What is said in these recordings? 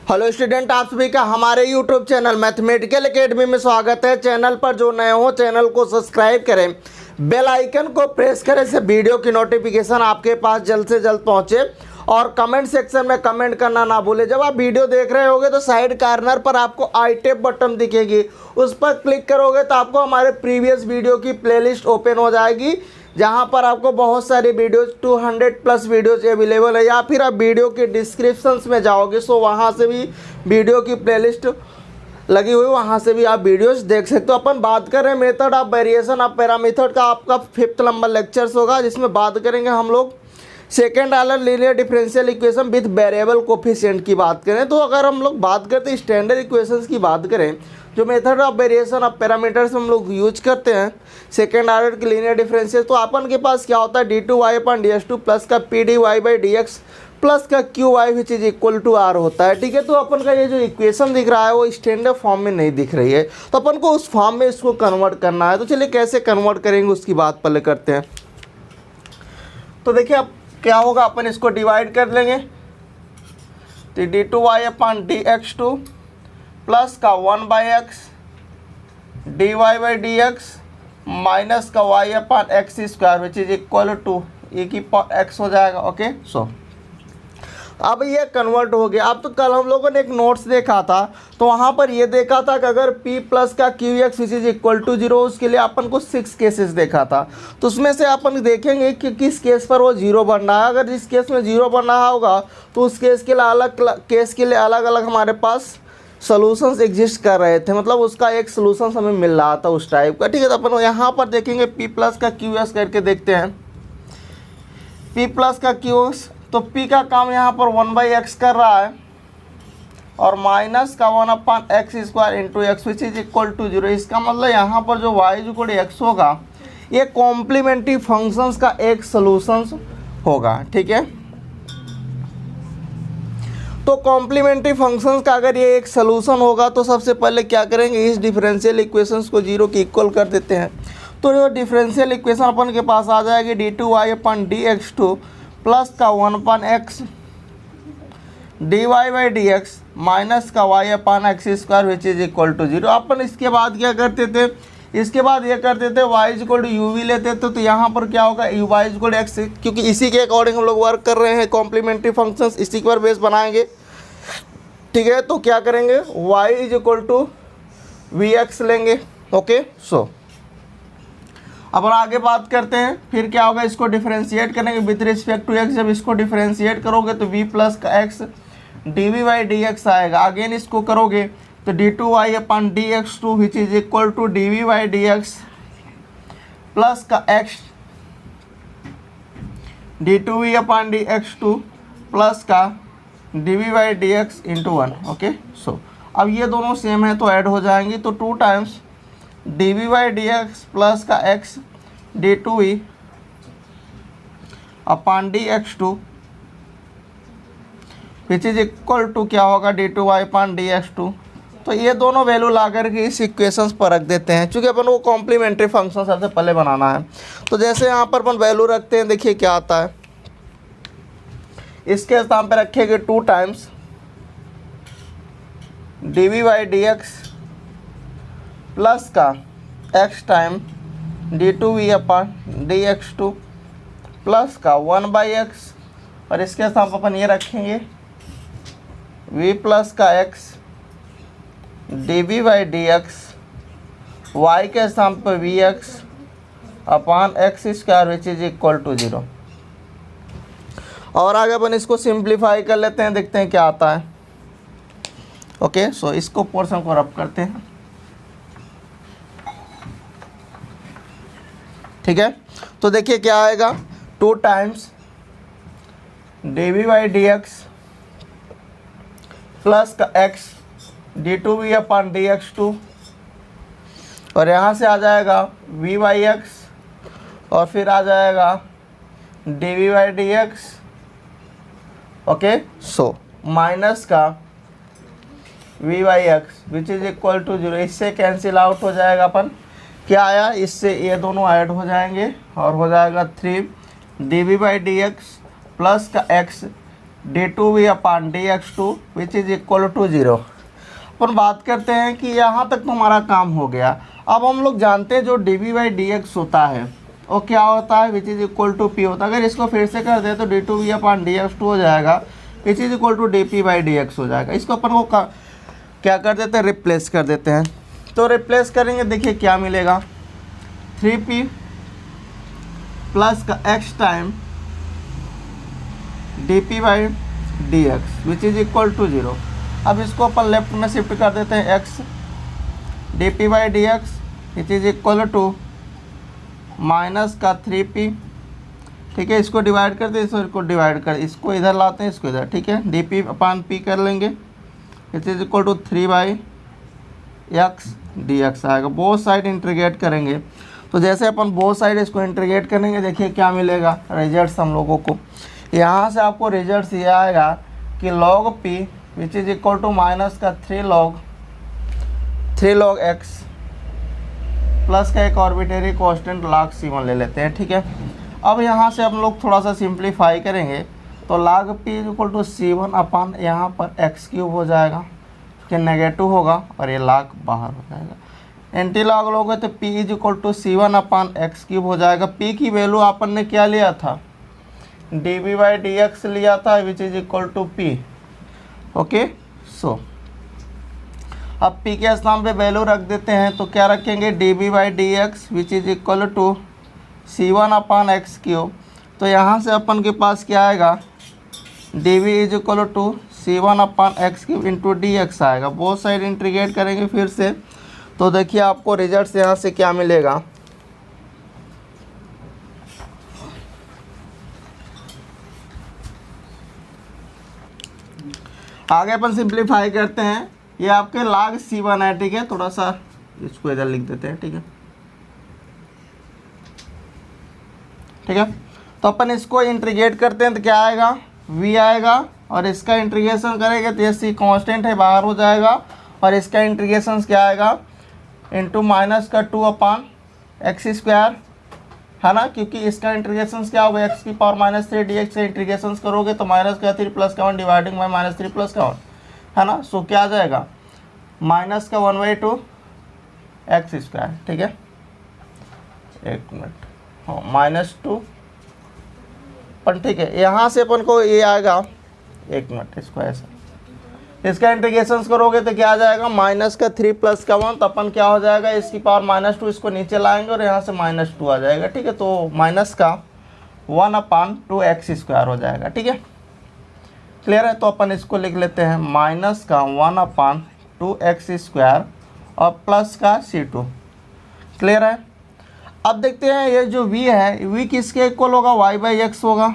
Hello student, आप सभी का हमारे यूट्यूब चैनल मैथमेटिकल एकेडमी में स्वागत है। चैनल पर जो नए हो चैनल को सब्सक्राइब करें, बेल आइकन को प्रेस करें से वीडियो की नोटिफिकेशन आपके पास जल्द से जल्द पहुंचे। और कमेंट सेक्शन में कमेंट करना ना भूलें। जब आप वीडियो देख रहे होगे तो साइड कॉर्नर पर आपको आई टैब बटन दिखेगी, उस पर क्लिक करोगे तो आपको हमारे प्रीवियस वीडियो की प्लेलिस्ट ओपन हो जाएगी, जहां पर आपको बहुत सारी वीडियोज 200+ वीडियोज अवेलेबल है। या फिर आप वीडियो के डिस्क्रिप्शंस में जाओगे सो वहां से भी वीडियो की प्लेलिस्ट लगी हुई, वहां से भी आप वीडियोस देख सकते हो। अपन बात करें method of variation of parameter का, आपका 5th नंबर लेक्चर्स होगा, जिसमें बात करेंगे हम लोग second order linear differential equation with variable coefficient की बात करें। तो अगर हम लोग बात करते हैं स्टैंडर्ड इक्वेशंस की बात करें, जो method of variation of parameters हम लोग यूज करते हैं सेकेंड ऑर्डर की लीनियर डिफरेंशियल, तो अपन के पास क्या होता है d2y/ds2 प्लस का pdy/dx प्लस का qy which is equal to r होता है। ठीक है, तो अपन का ये जो इक्वेशन दिख रहा है वो स्टैंडर्ड फॉर्म में नहीं दिख रही है, तो अपन को उस फॉर्म में इसको कन्वर्ट करना है। तो चलिए कैसे कन्वर्ट करेंगे उसकी बात पहले करते हैं। तो देखिए अब क्या होगा, अपन इसको डिवाइड कर लेंगे, तो d2y/dx2 प्लस का 1/x dy/dx माइनस का y/x² which is equal to e⁻x हो जाएगा। ओके, सो अब ये कन्वर्ट हो गया। अब तो कल हम लोगों ने एक नोट्स देखा था, तो वहाँ पर ये देखा था कि अगर p प्लस का qx which is equal to 0, उसके लिए अपन को 6 केसेस देखा था। तो उसमें से अपन देखेंगे कि किस केस पर वो 0 बन रहा है। अगर जिस केस में 0 बन रहा होगा तो उस केस के लिए अलग अलग हमारे पास सॉल्यूशंस एग्जिस्ट कर रहे थे, मतलब उसका एक सॉल्यूशंस हमें मिल रहा था उस टाइप का। ठीक है, तो अपन यहाँ पर देखेंगे p प्लस का qs करके देखते हैं। p प्लस का qs, तो p का काम यहाँ पर 1/x कर रहा है और माइनस का 1/x² into x which is equal to 0। इसका मतलब यहाँ पर जो y इक्वल टू x होगा ये कॉम्प्लीमेंट्री फंक्शंस का एक सॉल्यूशंस होगा। ठीक है, तो कॉम्प्लीमेंट्री फंक्शंस का अगर ये एक सॉल्यूशन होगा तो सबसे पहले क्या करेंगे, इस डिफरेंशियल इक्वेशंस को 0 के इक्वल कर देते हैं। तो जो डिफरेंशियल इक्वेशन अपन के पास आ जाएगी d2y/dx2 प्लस का 1/x dy/dx माइनस का y/x² which is equal to 0। अपन इसके बाद क्या करते थे, इसके बाद ये करते थे y इक्वल टू uv लेते थे। तो यहाँ पर क्या होगा, y इक्वल x, क्योंकि इसी के अकॉर्डिंग हम लोग वर्क कर रहे हैं, कॉम्प्लीमेंट्री फंक्शंस इसी पर बेस बनाएंगे। ठीक है, तो क्या करेंगे, y is equal to vx लेंगे। ओके, सो अब आगे बात करते हैं। फिर क्या होगा, इसको डिफरेंशिएट करेंगे विथ रिस्पेक्ट टू x। जब इसको डिफरेंशिएट करोगे तो v प्लस का x dv/dx आएगा। अगेन इसको करोगे तो d2y/dx2 which is equal to dv/dx plus का x d2v/dx2 प्लस का dv/dx इंटू 1। ओके, सो अब ये दोनों सेम है तो ऐड हो जाएंगी, तो 2 टाइम्स dv/dx प्लस का x d2v/dx2 which is equal to क्या होगा d2y/dx2। तो ये दोनों वैल्यू ला करके इस इक्वेशंस पर रख देते हैं, क्योंकि अपन को कॉम्प्लीमेंट्री फंक्शन सबसे पहले बनाना है। तो जैसे यहाँ पर अपन वैल्यू रखते हैं, देखिए क्या आता है। इसके स्थान पर रखेंगे 2 टाइम्स dv/dx प्लस का x टाइम d2v/dx2 प्लस का 1/x, और इसके स्थान पर अपन ये रखेंगे v प्लस का x dv/dx, y के स्थान पर vx/x² which is equal to 0। और आगे अपन इसको सिंप्लीफाई कर लेते हैं, देखते हैं क्या आता है। ओके, सो इसको पोर्शन को रब करते हैं। ठीक है, तो देखिए क्या आएगा, 2 टाइम्स dv/dx प्लस का x d2v/dx2, और यहाँ से आ जाएगा v/x और फिर आ जाएगा dv/dx। ओके, सो माइनस का v/x which is equal to 0। इससे कैंसिल आउट हो जाएगा, अपन क्या आया, इससे ये दोनों ऐड हो जाएंगे और हो जाएगा 3 dv/dx प्लस का x d2v/dx2 which is equal to 0। अपन बात करते हैं कि यहाँ तक तो हमारा काम हो गया। अब हम लोग जानते हैं जो dv/dx होता है वो क्या होता है, which is equal to p होता है। अगर इसको फिर से कर दे तो d2v/dx2 हो जाएगा, which is equal to dp/dx हो जाएगा। इसको अपन को क्या कर देते हैं, रिप्लेस कर देते हैं। तो रिप्लेस करेंगे, देखिए क्या मिलेगा, 3p प्लस का x time dp/dx which is equal to 0। अब इसको अपन लेफ्ट में शिफ्ट कर देते हैं, x dp/dx which is equal to minus का 3p, ठीक है। इसको डिवाइड करते हैं, इसको डिवाइड कर, इसको इधर लाते हैं, इसको इधर, ठीक है। dp/p कर लेंगे, which is equal to 3/x dx आएगा। बोथ साइड इंटीग्रेट करेंगे, तो जैसे अपन बोथ साइड इसको इंटीग्रेट करेंगे, देखिए क्या मिलेगा रिजल्ट्स हम लोगों को। यहाँ से आपको रिजल्ट्स ये आएगा कि log p which is equal to minus का 3 log x प्लस का एक आर्बिट्रेरी कांस्टेंट log c1 ले लेते हैं, ठीक है। अब यहाँ से हम लोग थोड़ा सा सिंप्लीफाई करेंगे, तो log p is equal to c1 अपन यहाँ पर x³ हो जाएगा, कि नेगेटिव होगा और ये log बाहर हो जाएगा। एंटी लॉग लोगे तो p is equal to c1/x³ हो जाएगा। p की वैल्यू अपन ने क्या लिया था, dv/dx लिया था, which is equal to p। Okay, so अब p के स्थान पे वैल्यू रख देते हैं, तो क्या रखेंगे, dv/dx which is equal to c1/x³। तो यहाँ से अपन के पास क्या आएगा, dv is equal to c1/x³ into dx आएगा। बोथ साइड इंटीग्रेट करेंगे फिर से, तो देखिए आपको रिजल्ट यहाँ से क्या मिलेगा, आगे अपन सिंप्लीफाई करते हैं। ये आपके log c1 है, ठीक है। थोड़ा सा इसको इधर लिख देते हैं, ठीक है, ठीक है। तो अपन इसको इंटीग्रेट करते हैं तो क्या आएगा, v आएगा, और इसका इंटीग्रेशन करेंगे तो ये c कांस्टेंट है, बाहर हो जाएगा, और इसका इंटीग्रेशन क्या आएगा, इंटू माइनस का 2/x², है ना, क्योंकि इसका इंटीग्रेशन क्या होगा, x⁻³ dx से इंटीग्रेशन करोगे तो माइनस का 3 प्लस का 1 डिवाइडिंग बाई -3 प्लस का 1, है ना। सो क्या आ जाएगा, माइनस का 1/2 x², ठीक है। एक मिनट, हाँ -2 पर, ठीक है। यहाँ से अपन को ये आएगा, एक मिनट, इसको ऐसा, इसका इंटीग्रेशन करोगे तो क्या आ जाएगा, माइनस का 3 प्लस का 1, तो अपन क्या हो जाएगा, इसकी पावर -2, इसको नीचे लाएंगे और यहाँ से -2 आ जाएगा, ठीक है। तो माइनस का 1/2x² हो जाएगा, ठीक है। क्लियर है, तो अपन इसको लिख लेते हैं, माइनस का 1/2x² और प्लस का c2। क्लियर है। अब देखते हैं ये जो v है, v किसके इक्वल होगा, y/x होगा,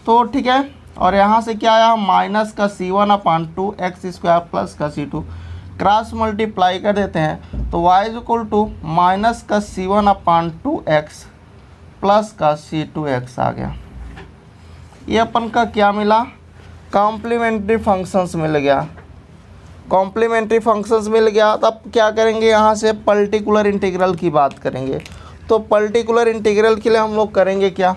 तो ठीक है। और यहाँ से क्या आया, माइनस का c1/2x² प्लस का c2, क्रॉस मल्टीप्लाई कर देते हैं, तो y is equal to minus का c1/2x प्लस का c2x आ गया। ये अपन का क्या मिला, कॉम्प्लीमेंट्री फंक्शंस मिल गया, कॉम्प्लीमेंट्री फंक्शंस मिल गया। तब क्या करेंगे, यहाँ से पर्टिकुलर इंटीग्रल की बात करेंगे। तो पर्टिकुलर इंटीग्रल के लिए हम लोग करेंगे क्या,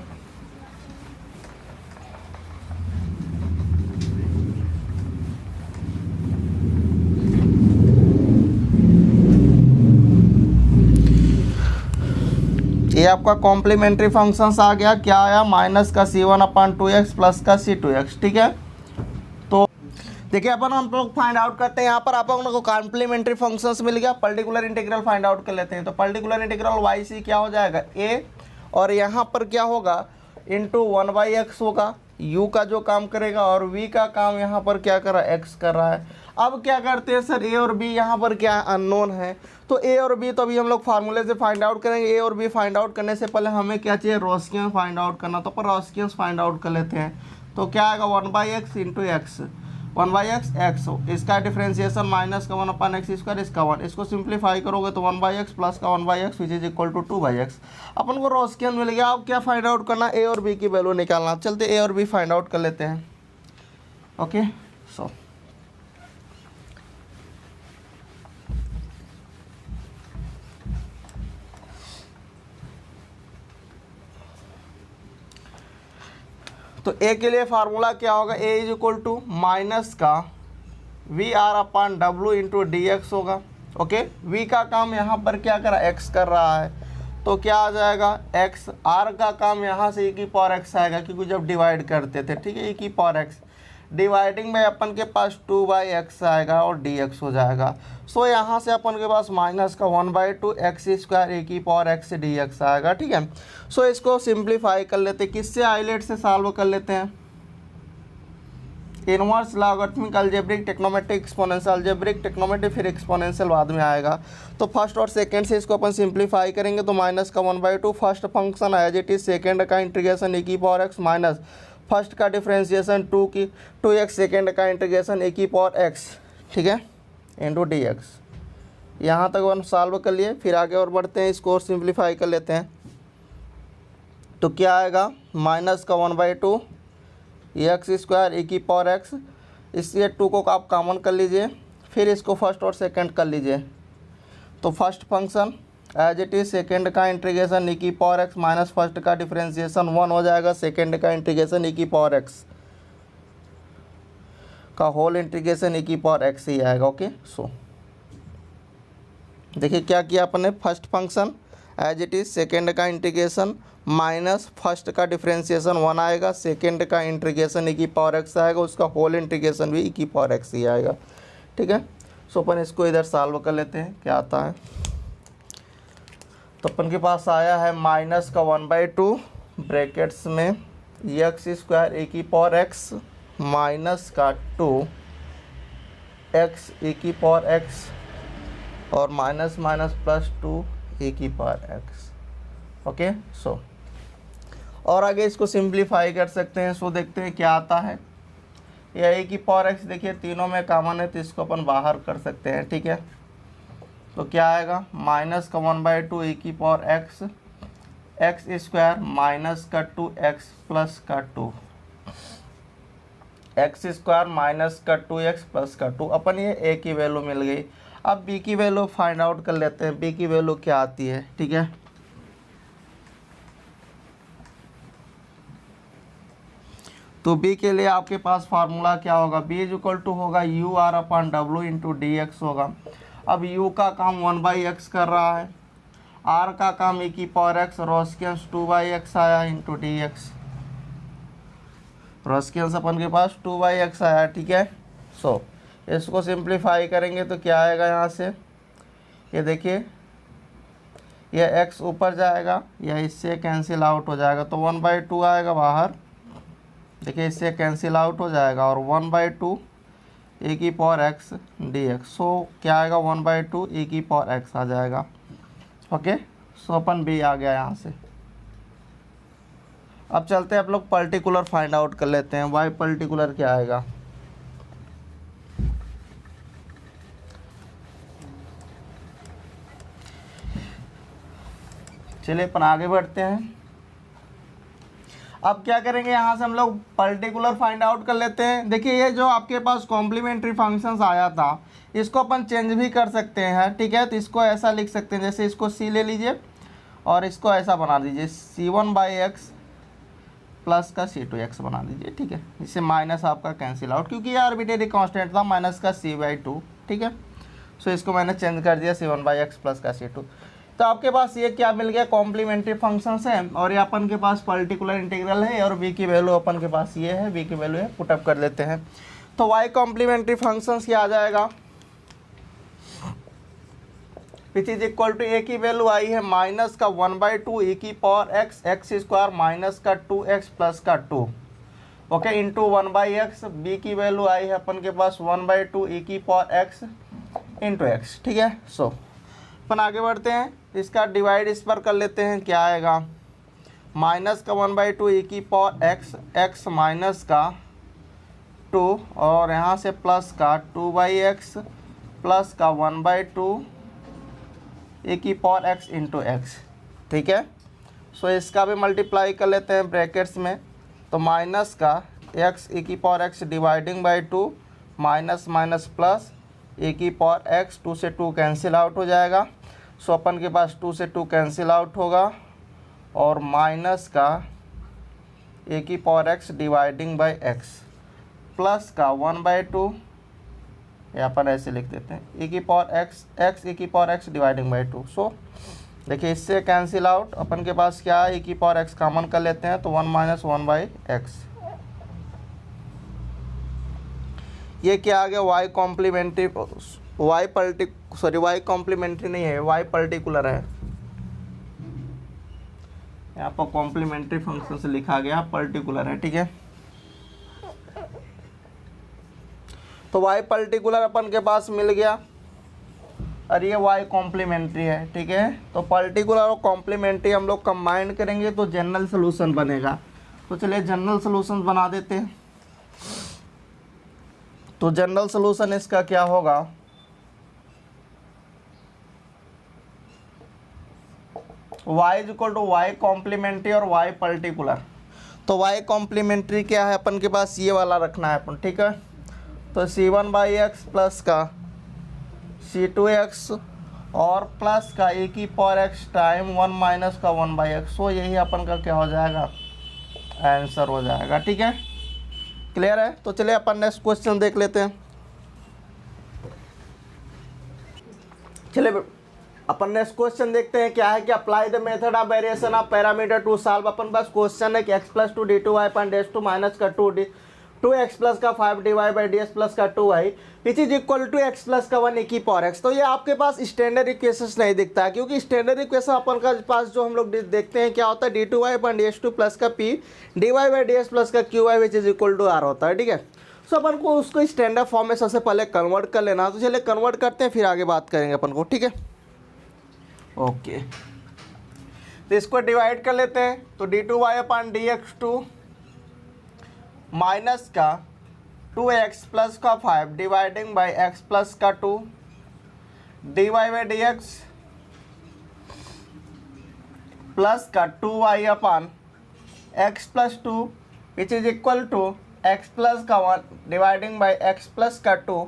ये आपका कॉम्प्लीमेंट्री फंक्शंस आ गया, क्या आया, माइनस का c1/2x प्लस का c2x, ठीक है। तो देखिए अपन हम लोग फाइंड आउट करते हैं, यहाँ पर आप लोगों को कॉम्प्लीमेंट्री फंक्शंस मिल गया, पर्टिकुलर इंटीग्रल फाइंड आउट कर लेते हैं। तो पर्टिकुलर इंटीग्रल y/c क्या हो जाएगा, a, और यहाँ पर क्या होगा, इंटू 1/x होगा, u का जो काम करेगा, और v का काम यहाँ पर क्या कर रहा है, x कर रहा है। अब क्या करते हैं सर, a और b यहाँ पर क्या अननोन है, तो a और b तो अभी हम लोग फार्मूले से फाइंड आउट करेंगे। a और b फाइंड आउट करने से पहले हमें क्या चाहिए, रॉस्कियन फाइंड आउट करना, तो पर रॉस्कियन फाइंड आउट कर लेते हैं। तो क्या आएगा, 1/x into x, 1/x x, इसका डिफ्रेंशिएशन माइनस का 1/x², इसका 1, इसको सिंप्लीफाई करोगे तो 1/x प्लस का 1/x which is equal to 2/x। अपन को रॉस्कियन मिल गया। अब क्या फाइंड आउट करना, a और b की वैल्यू निकालना। चलते a और b फाइंड आउट कर लेते हैं। ओके, सो तो ए के लिए फार्मूला क्या होगा, a is equal to minus का वी आर अपान डब्ल्यू इंटू डी एक्स होगा। ओके, वी का काम यहाँ पर क्या कर रहा है, एक्स कर रहा है, तो क्या आ जाएगा एक्स। आर का काम यहाँ से e की पावर एक्स आएगा, क्योंकि जब डिवाइड करते थे, ठीक है, e की पावर एक्स डिवाइडिंग में अपन के पास 2/x आएगा और dx हो जाएगा। सो यहाँ से अपन के पास माइनस का 1/2 एक्स स्क्वायर e की पावर एक्स dx आएगा, ठीक है। सो इसको सिंप्लीफाई कर लेते हैं, किससे, आइलेट से सॉल्व कर लेते हैं। Inverse logarithmic algebraic trigonometric exponential, algebraic trigonometric फिर एक्सपोनेंशियल बाद में आएगा। तो फर्स्ट और सेकंड से इसको अपन सिंप्लीफाई करेंगे, तो माइनस का 1/2 first function as it is, second का इंटीग्रेशन e की पावर एक्स माइनस फर्स्ट का डिफ्रेंशिएशन 2x, सेकेंड का इंटीग्रेशन e की पावर x, ठीक है, इंटू dx। यहाँ तक वन सॉल्व कर लिए, फिर आगे और बढ़ते हैं, इसको और सिंप्लीफाई कर लेते हैं। तो क्या आएगा, माइनस का 1/2 एक्स स्क्वायर e की पावर x, इसलिए 2 को आप कॉमन कर लीजिए, फिर इसको फर्स्ट और सेकंड कर लीजिए। तो first function as it is, second का इंटीग्रेशन e की पावर एक्स माइनस फर्स्ट का डिफरेंशिएशन 1 हो जाएगा, सेकेंड का इंटीग्रेशन e की पावर एक्स का होल इंटीग्रेशन e की पावर एक्स ही आएगा। ओके, सो देखिए क्या किया अपने, first function as it is, second का इंटीग्रेशन माइनस फर्स्ट का डिफरेंशिएशन 1 आएगा, सेकेंड का इंटीग्रेशन e की पावर एक्स आएगा, उसका होल इंटीग्रेशन भी e की पावर एक्स ही आएगा, ठीक है। सो अपन इसको इधर सॉल्व कर लेते हैं, क्या आता है। तो अपन के पास आया है माइनस का 1/2 ब्रैकेट्स में एक्स स्क्वायर e की पावर एक्स माइनस का 2x e की पावर एक्स और माइनस माइनस प्लस 2 e की पावर एक्स। ओके, सो और आगे इसको सिंप्लीफाई कर सकते हैं। सो देखते हैं क्या आता है। यह e की पावर एक्स देखिए तीनों में कॉमन है, तो इसको अपन बाहर कर सकते हैं, ठीक है। तो क्या आएगा, माइनस का 1/2 e की पावर एक्स स्क्वायर माइनस का 2x प्लस का 2, एक्स स्क्वायर माइनस का 2x प्लस का 2। अपन ये a की वैल्यू मिल गई। अब b की वैल्यू फाइंड आउट कर लेते हैं, b की वैल्यू क्या आती है, ठीक है। तो b के लिए आपके पास फार्मूला क्या होगा, b इज इक्वल टू होगा यू आर अपान डब्ल्यू इंटू डी एक्स होगा। अब u का काम 1/x कर रहा है, r का काम e की पावर x, रोस्कियंस 2/x आया इंटू डी एक्स, रोस्कियंस अपन के पास 2/x आया, ठीक है। सो इसको सिंप्लीफाई करेंगे तो क्या आएगा, यहाँ से ये देखिए ये x ऊपर जाएगा या इससे कैंसिल आउट हो जाएगा, तो 1/2 आएगा बाहर, देखिए इससे कैंसिल आउट हो जाएगा, और 1/2 e की पावर x dx। सो क्या आएगा, 1/2 e की पावर x आ जाएगा। ओके, सो अपन b आ गया यहाँ से। अब चलते हैं आप लोग पर्टिकुलर फाइंड आउट कर लेते हैं, y पर्टिकुलर क्या आएगा। चलिए अपन आगे बढ़ते हैं। अब क्या करेंगे, यहाँ से हम लोग पर्टिकुलर फाइंड आउट कर लेते हैं। देखिए ये जो आपके पास कॉम्प्लीमेंट्री फंक्शंस आया था, इसको अपन चेंज भी कर सकते हैं, ठीक है। तो इसको ऐसा लिख सकते हैं, जैसे इसको c ले लीजिए और इसको ऐसा बना दीजिए, c1/x प्लस का c2x बना दीजिए, ठीक है। इससे माइनस आपका कैंसिल आउट, क्योंकि ये आर्बिट्रेरी कांस्टेंट था, माइनस का c/2, ठीक है। सो इसको मैंने चेंज कर दिया c1/x प्लस का c2। तो आपके पास ये क्या मिल गया, कॉम्प्लीमेंट्री फंक्शंस है, और ये अपन के पास पर्टिकुलर इंटीग्रल है, और b की वैल्यू अपन के पास ये है, b की वैल्यू है, पुटअप कर लेते हैं। तो y कॉम्प्लीमेंट्री फंक्शंस क्या आ जाएगा, which is equal to a की वैल्यू आई है माइनस का 1/2 e की पावर एक्स स्क्वायर माइनस का 2x प्लस का 2, ओके, इंटू 1/x। b की वैल्यू आई है अपन के पास 1/2 e की पावर x इंटू एक्स, ठीक है। सो अपन आगे बढ़ते हैं, इसका डिवाइड इस पर कर लेते हैं, क्या आएगा, माइनस का 1/2 e की पावर x माइनस का 2, और यहाँ से प्लस का 2/x प्लस का 1/2 e की पावर x इंटू एक्स, ठीक है। सो इसका भी मल्टीप्लाई कर लेते हैं ब्रैकेट्स में, तो माइनस का x e की power x dividing by 2 minus minus plus e की पावर x, 2 से 2 कैंसिल आउट हो जाएगा। सो अपन के पास 2 से 2 कैंसिल आउट होगा, और माइनस का ए की power x dividing by x plus का 1/2, या अपन ऐसे लिख देते हैं ए की पावर एक्स एक्स ए की पावर एक्स डिवाइडिंग बाई 2। सो देखिए इससे कैंसिल आउट, अपन के पास क्या है, ए की पावर एक्स कॉमन कर लेते हैं तो 1 - 1/x। ये क्या आ गया, वाई कॉम्प्लीमेंट्री, वाई कॉम्प्लीमेंट्री नहीं है, वाई पर्टिकुलर है। यहाँ पर कॉम्प्लीमेंट्री फंक्शन से लिखा गया पर्टिकुलर है, ठीक है। तो वाई पर्टिकुलर अपन के पास मिल गया और ये वाई कॉम्प्लीमेंट्री है, ठीक है। तो पर्टिकुलर और कॉम्प्लीमेंट्री हम लोग कंबाइन करेंगे तो जनरल सोल्यूशन बनेगा। तो चलिए जनरल सोल्यूशन बना देते हैं। तो जनरल सोल्यूशन इसका क्या होगा, y equal to y complementary और y पर्टिकुलर। तो y कॉम्प्लीमेंट्री क्या है अपन के पास, ये वाला रखना है अपन, ठीक है। तो c1/x प्लस का c2x और प्लस का ए की पावर x टाइम 1 - का 1/x। सो यही अपन का क्या हो जाएगा, आंसर हो जाएगा, ठीक है। क्लियर है। तो चलिए अपन नेक्स्ट क्वेश्चन देख लेते हैं। चलिए अपन नेक्स्ट क्वेश्चन देखते हैं क्या है कि apply the method of variation of parameter to solve. अपन पास क्वेश्चन है कि x + 2 d2y / -2 माइनस का 2x प्लस का 5dy/ds प्लस का 2y which is equal to x plus का 1 ए की पावर x। तो ये आपके पास स्टैंडर्ड इक्वेशन नहीं दिखता है, क्योंकि स्टैंडर्ड इक्वेशन अपन का पास जो हम लोग देखते हैं क्या होता है, d2y/ds2 प्लस का p dy/ds प्लस का qy which is equal to r होता है, ठीक है। सो अपन को उसको स्टैंडर्ड फॉर्म में सबसे पहले कन्वर्ट कर लेना। तो चलिए कन्वर्ट करते हैं, फिर आगे बात करेंगे अपन को, ठीक है। ओके, तो इसको डिवाइड कर लेते हैं। तो d2y/dx2 माइनस का 2x प्लस का 5 डिवाइडिंग बाई x प्लस का 2 dy/dx प्लस का 2y/x plus 2 which is equal to x plus का 1 डिवाइडिंग बाई x प्लस का 2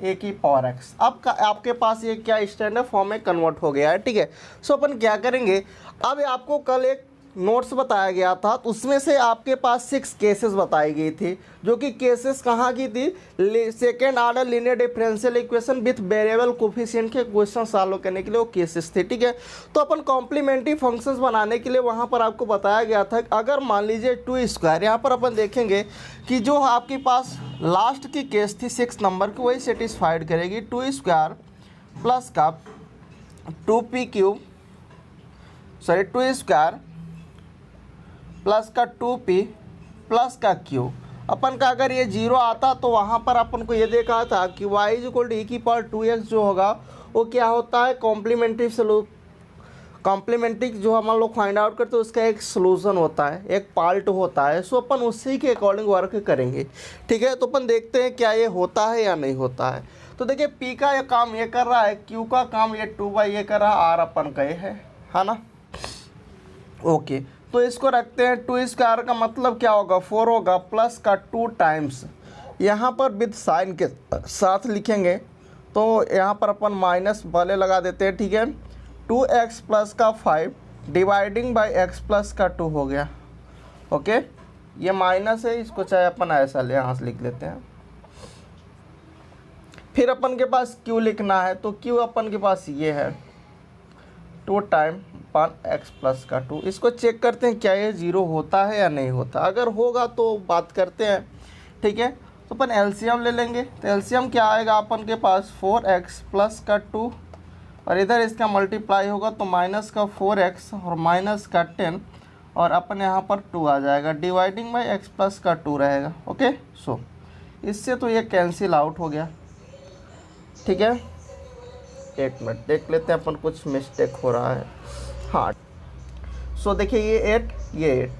ए की पावर x। अब आपके पास ये क्या स्टैंडर्ड फॉर्म में कन्वर्ट हो गया है, ठीक है। सो अपन क्या करेंगे, अब आपको कल एक नोट्स बताया गया था, तो उसमें से आपके पास 6 केसेस बताई गई थी, जो कि केसेस कहाँ की थी, second order linear differential equation with variable coefficient के क्वेश्चन सॉल्व करने के लिए वो केसेस थे, ठीक है। तो अपन कॉम्प्लीमेंट्री फंक्शंस बनाने के लिए वहाँ पर आपको बताया गया था कि अगर मान लीजिए 2², यहाँ पर अपन देखेंगे कि जो आपके पास लास्ट की केस थी 6 नंबर की, वही सेटिस्फाइड करेगी। 2² प्लस का 2p³ सॉरी 2² प्लस का 2p प्लस का q। अपन का अगर ये 0 आता तो वहाँ पर अपन को ये देखा था कि y इक्वल टू e की पावर 2x जो होगा वो क्या होता है, कॉम्प्लीमेंट्री जो हम लोग फाइंड आउट करते हैं उसका एक सोल्यूशन होता है, एक पार्ट होता है। सो अपन उसी के अकॉर्डिंग वर्क करेंगे, ठीक है। तो अपन देखते हैं क्या ये होता है या नहीं होता है। तो देखिए p का ये काम ये कर रहा है, q का काम ये 2y ये कर रहा है, r अपन का ये है ना। ओके, तो इसको रखते हैं। 2² का मतलब क्या होगा, 4 होगा प्लस का 2 टाइम्स, यहाँ पर विद साइन के साथ लिखेंगे तो यहाँ पर अपन माइनस वाले लगा देते हैं, ठीक है। 2x प्लस का 5 डिवाइडिंग बाय x प्लस का 2 हो गया। ओके, ये माइनस है, इसको चाहे अपन ऐसा ले यहाँ से लिख लेते हैं। फिर अपन के पास q लिखना है, तो q अपन के पास ये है 2 टाइम x प्लस का 2। इसको चेक करते हैं क्या ये 0 होता है या नहीं होता। अगर होगा तो बात करते हैं, ठीक है। तो अपन एलसीएम ले लेंगे। तो एलसीएम क्या आएगा अपन के पास, 4x प्लस का 2 और इधर इसका मल्टीप्लाई होगा तो माइनस का 4x और माइनस का 10 और अपन यहाँ पर 2 आ जाएगा, डिवाइडिंग बाई x प्लस का 2 रहेगा। ओके, सो इससे तो ये कैंसिल आउट हो गया, ठीक है। एक मिनट देख लेते हैं अपन, कुछ मिस्टेक हो रहा है। हाँ, सो देखिए ये 8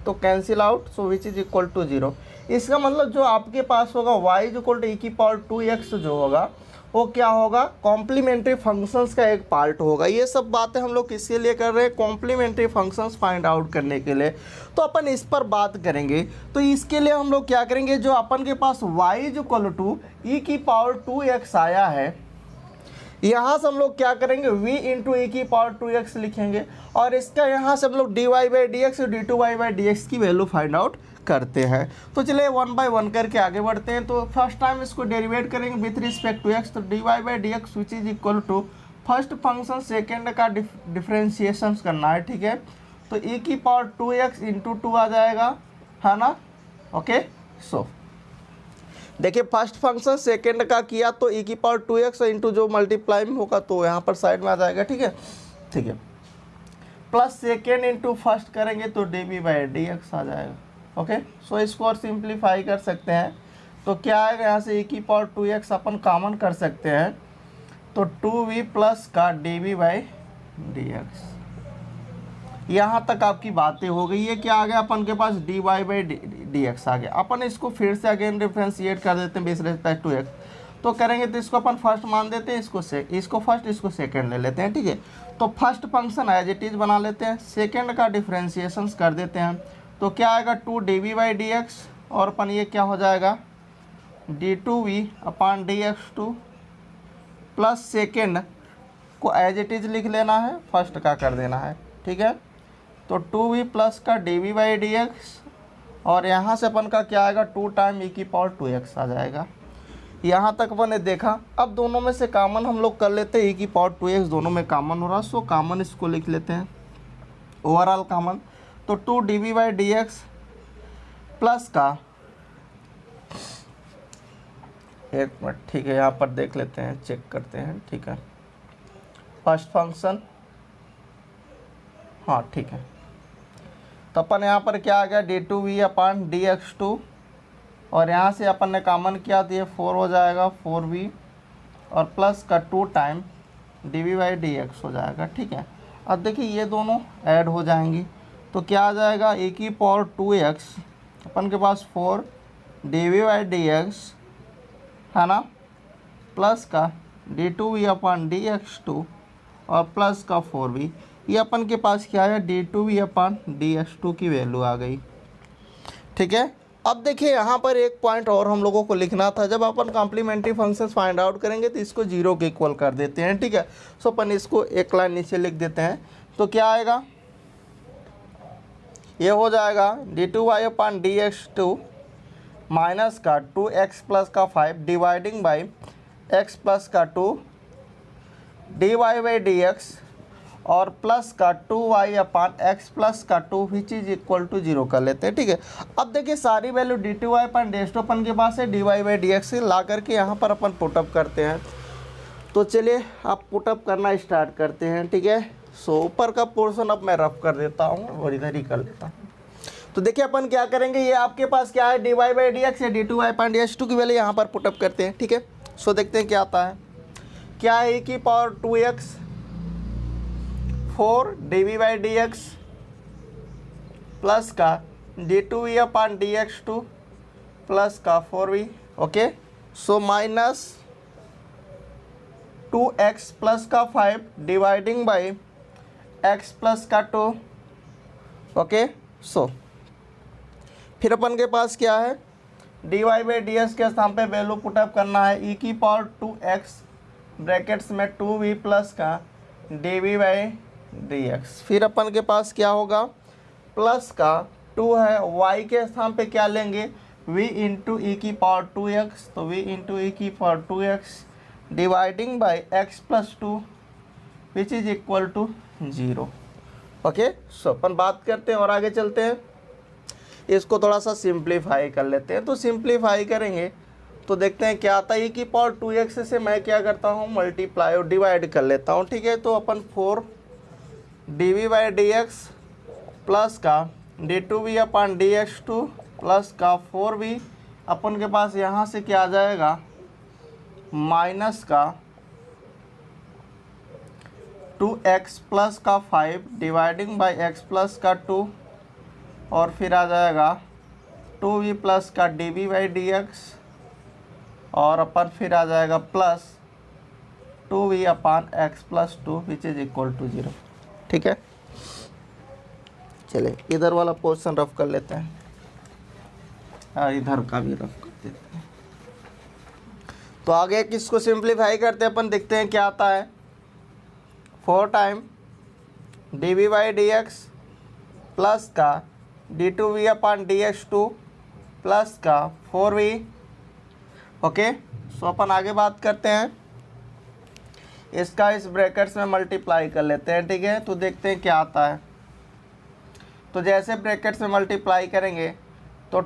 तो cancel out, so which is equal to 0। इसका मतलब जो आपके पास होगा y इक्वल टू e की पावर 2x जो होगा वो क्या होगा, कॉम्प्लीमेंट्री फंक्शंस का एक पार्ट होगा। ये सब बातें हम लोग किसके लिए कर रहे हैं, कॉम्प्लीमेंट्री फंक्शंस फाइंड आउट करने के लिए। तो अपन इस पर बात करेंगे। तो इसके लिए हम लोग क्या करेंगे, जो अपन के पास y इक्वल टू e की पावर 2x आया है, यहाँ से हम लोग क्या करेंगे, v इंटू e की पावर 2x लिखेंगे और इसका यहाँ से हम लोग dy/dx और d2y/dx की वैल्यू फाइंड आउट करते हैं। तो चलिए 1 बाय 1 करके आगे बढ़ते हैं। तो फर्स्ट टाइम इसको डेरिवेट करेंगे विथ रिस्पेक्ट टू एक्स, तो d y by d x which is equal to first function second का डिफ्रेंशिएशन करना है, ठीक है। तो e की पावर 2x इंटू 2 आ जाएगा, है ना। ओके, सो देखिए फर्स्ट फंक्शन सेकेंड का किया तो e की पावर 2x इंटू जो मल्टीप्लाई में होगा तो यहाँ पर साइड में आ जाएगा, ठीक है, ठीक है। प्लस सेकेंड इंटू फर्स्ट करेंगे तो d b by d x आ जाएगा। ओके, सो इसको और सिंप्लीफाई कर सकते हैं। तो क्या आएगा यहाँ से e की पावर 2x अपन कॉमन कर सकते हैं, तो 2v प्लस का d b by d x. यहाँ तक आपकी बातें हो गई है। क्या आ गया अपन के पास d y by d x आ गया। अपन इसको फिर से अगेन डिफ्रेंशिएट कर देते हैं बेस रिस्पेक्ट टू एक्स। तो करेंगे तो इसको अपन फर्स्ट मान देते हैं, इसको फर्स्ट इसको सेकंड ले लेते हैं, ठीक है। तो first function as it is बना लेते हैं, सेकंड का डिफ्रेंशिएशन कर देते हैं। तो क्या आएगा 2 d v by d x और अपन ये क्या हो जाएगा d two v upon d x two plus second को एज इट इज लिख लेना है, फर्स्ट का कर देना है, ठीक है। तो 2v प्लस का d v by d x और यहाँ से अपन का क्या आएगा 2 टाइम e की पावर 2x आ जाएगा। यहाँ तक अपन ने देखा। अब दोनों में से कॉमन हम लोग कर लेते हैं, e की पावर 2x दोनों में कॉमन हो रहा, सो कॉमन इसको लिख लेते हैं, ओवरऑल कॉमन। तो 2 d v by d x plus का, एक मिनट, ठीक है, यहाँ पर देख लेते हैं, चेक करते हैं, ठीक है। फर्स्ट फंक्शन, हाँ ठीक है। तो अपन यहाँ पर क्या आ गया d two v upon d x two और यहाँ से अपन ने कॉमन किया तो ये 4 हो जाएगा 4v और प्लस का 2 time d v by d x हो जाएगा, ठीक है। अब देखिए ये दोनों ऐड हो जाएंगी तो क्या आ जाएगा e की पावर 2x अपन के पास 4 d v by d x, है ना, प्लस का d two v upon d x two और प्लस का 4v। ये अपन के पास क्या है d two v upon d x two की वैल्यू आ गई, ठीक है। अब देखिए यहाँ पर एक पॉइंट और हम लोगों को लिखना था। जब अपन कॉम्प्लीमेंट्री फंक्शंस फाइंड आउट करेंगे तो इसको 0 के इक्वल कर देते हैं, ठीक है। सो अपन इसको एक लाइन नीचे लिख देते हैं। तो क्या आएगा, ये हो जाएगा d two y upon d x two minus का 2x प्लस का 5 डिवाइडिंग बाई x प्लस का 2 d y by d x और प्लस का 2y अपान एक्स प्लस का 2 विच इज इक्वल टू 0 कर लेते हैं, ठीक है। अब देखिए सारी value d two y upon d x two अपन के पास है, d y by d x ला करके यहाँ पर अपन पुटअप करते हैं। तो चलिए आप पुटअप करना स्टार्ट करते हैं, ठीक है। सो ऊपर का पोर्शन अब मैं रफ कर देता हूँ और इधर ही कर लेता हूँ। तो देखिए अपन क्या करेंगे, ये आपके पास क्या है d y by d x है, d two y upon d x two की वैल्यू यहाँ पर पुटअप करते हैं, ठीक है। सो देखते हैं क्या आता है। क्या है e की power 2x 4 d v by d x plus का d two v upon d x two plus का 4v, okay. So minus 2x plus का 5 डिवाइडिंग बाई x प्लस का 2, ओके। सो फिर अपन के पास क्या है d y by d x के स्थान पे वैल्यू पुटअप करना है, e की पावर 2x ब्रैकेट्स में 2v प्लस का d v by d x. फिर अपन के पास क्या होगा प्लस का 2 है, y के स्थान पे क्या लेंगे v इंटू ई की पावर 2x, तो v इंटू ई की power 2x dividing by x plus 2 which is equal to 0, okay. So अपन बात करते हैं और आगे चलते हैं। इसको थोड़ा सा सिंप्लीफाई कर लेते हैं। तो सिंप्लीफाई करेंगे तो देखते हैं क्या आता है। e की पावर 2x से मैं क्या करता हूँ मल्टीप्लाई और डिवाइड कर लेता हूँ, ठीक है। तो अपन 4 d v by d x plus का d two v upon d x two plus का 4v अपन के पास यहाँ से क्या आ जाएगा माइनस का 2x प्लस का 5 डिवाइडिंग बाई x प्लस का 2 और फिर आ जाएगा 2v प्लस का d v by d x और अपन फिर आ जाएगा plus 2v upon x plus 2 which is equal to 0, ठीक है। चलिए इधर वाला पोर्शन रफ कर लेते हैं और इधर का भी रफ कर देते हैं। तो आगे किसको सिंप्लीफाई करते हैं अपन, देखते हैं क्या आता है। 4 time d v by d x plus का d2v अपॉन dx2 प्लस का 4v। ओके, सो अपन आगे बात करते हैं, इसका इस ब्रैकेट्स में मल्टीप्लाई कर लेते हैं। ठीक है, तो देखते हैं क्या आता है। तो जैसे ब्रैकेट्स में मल्टीप्लाई करेंगे तो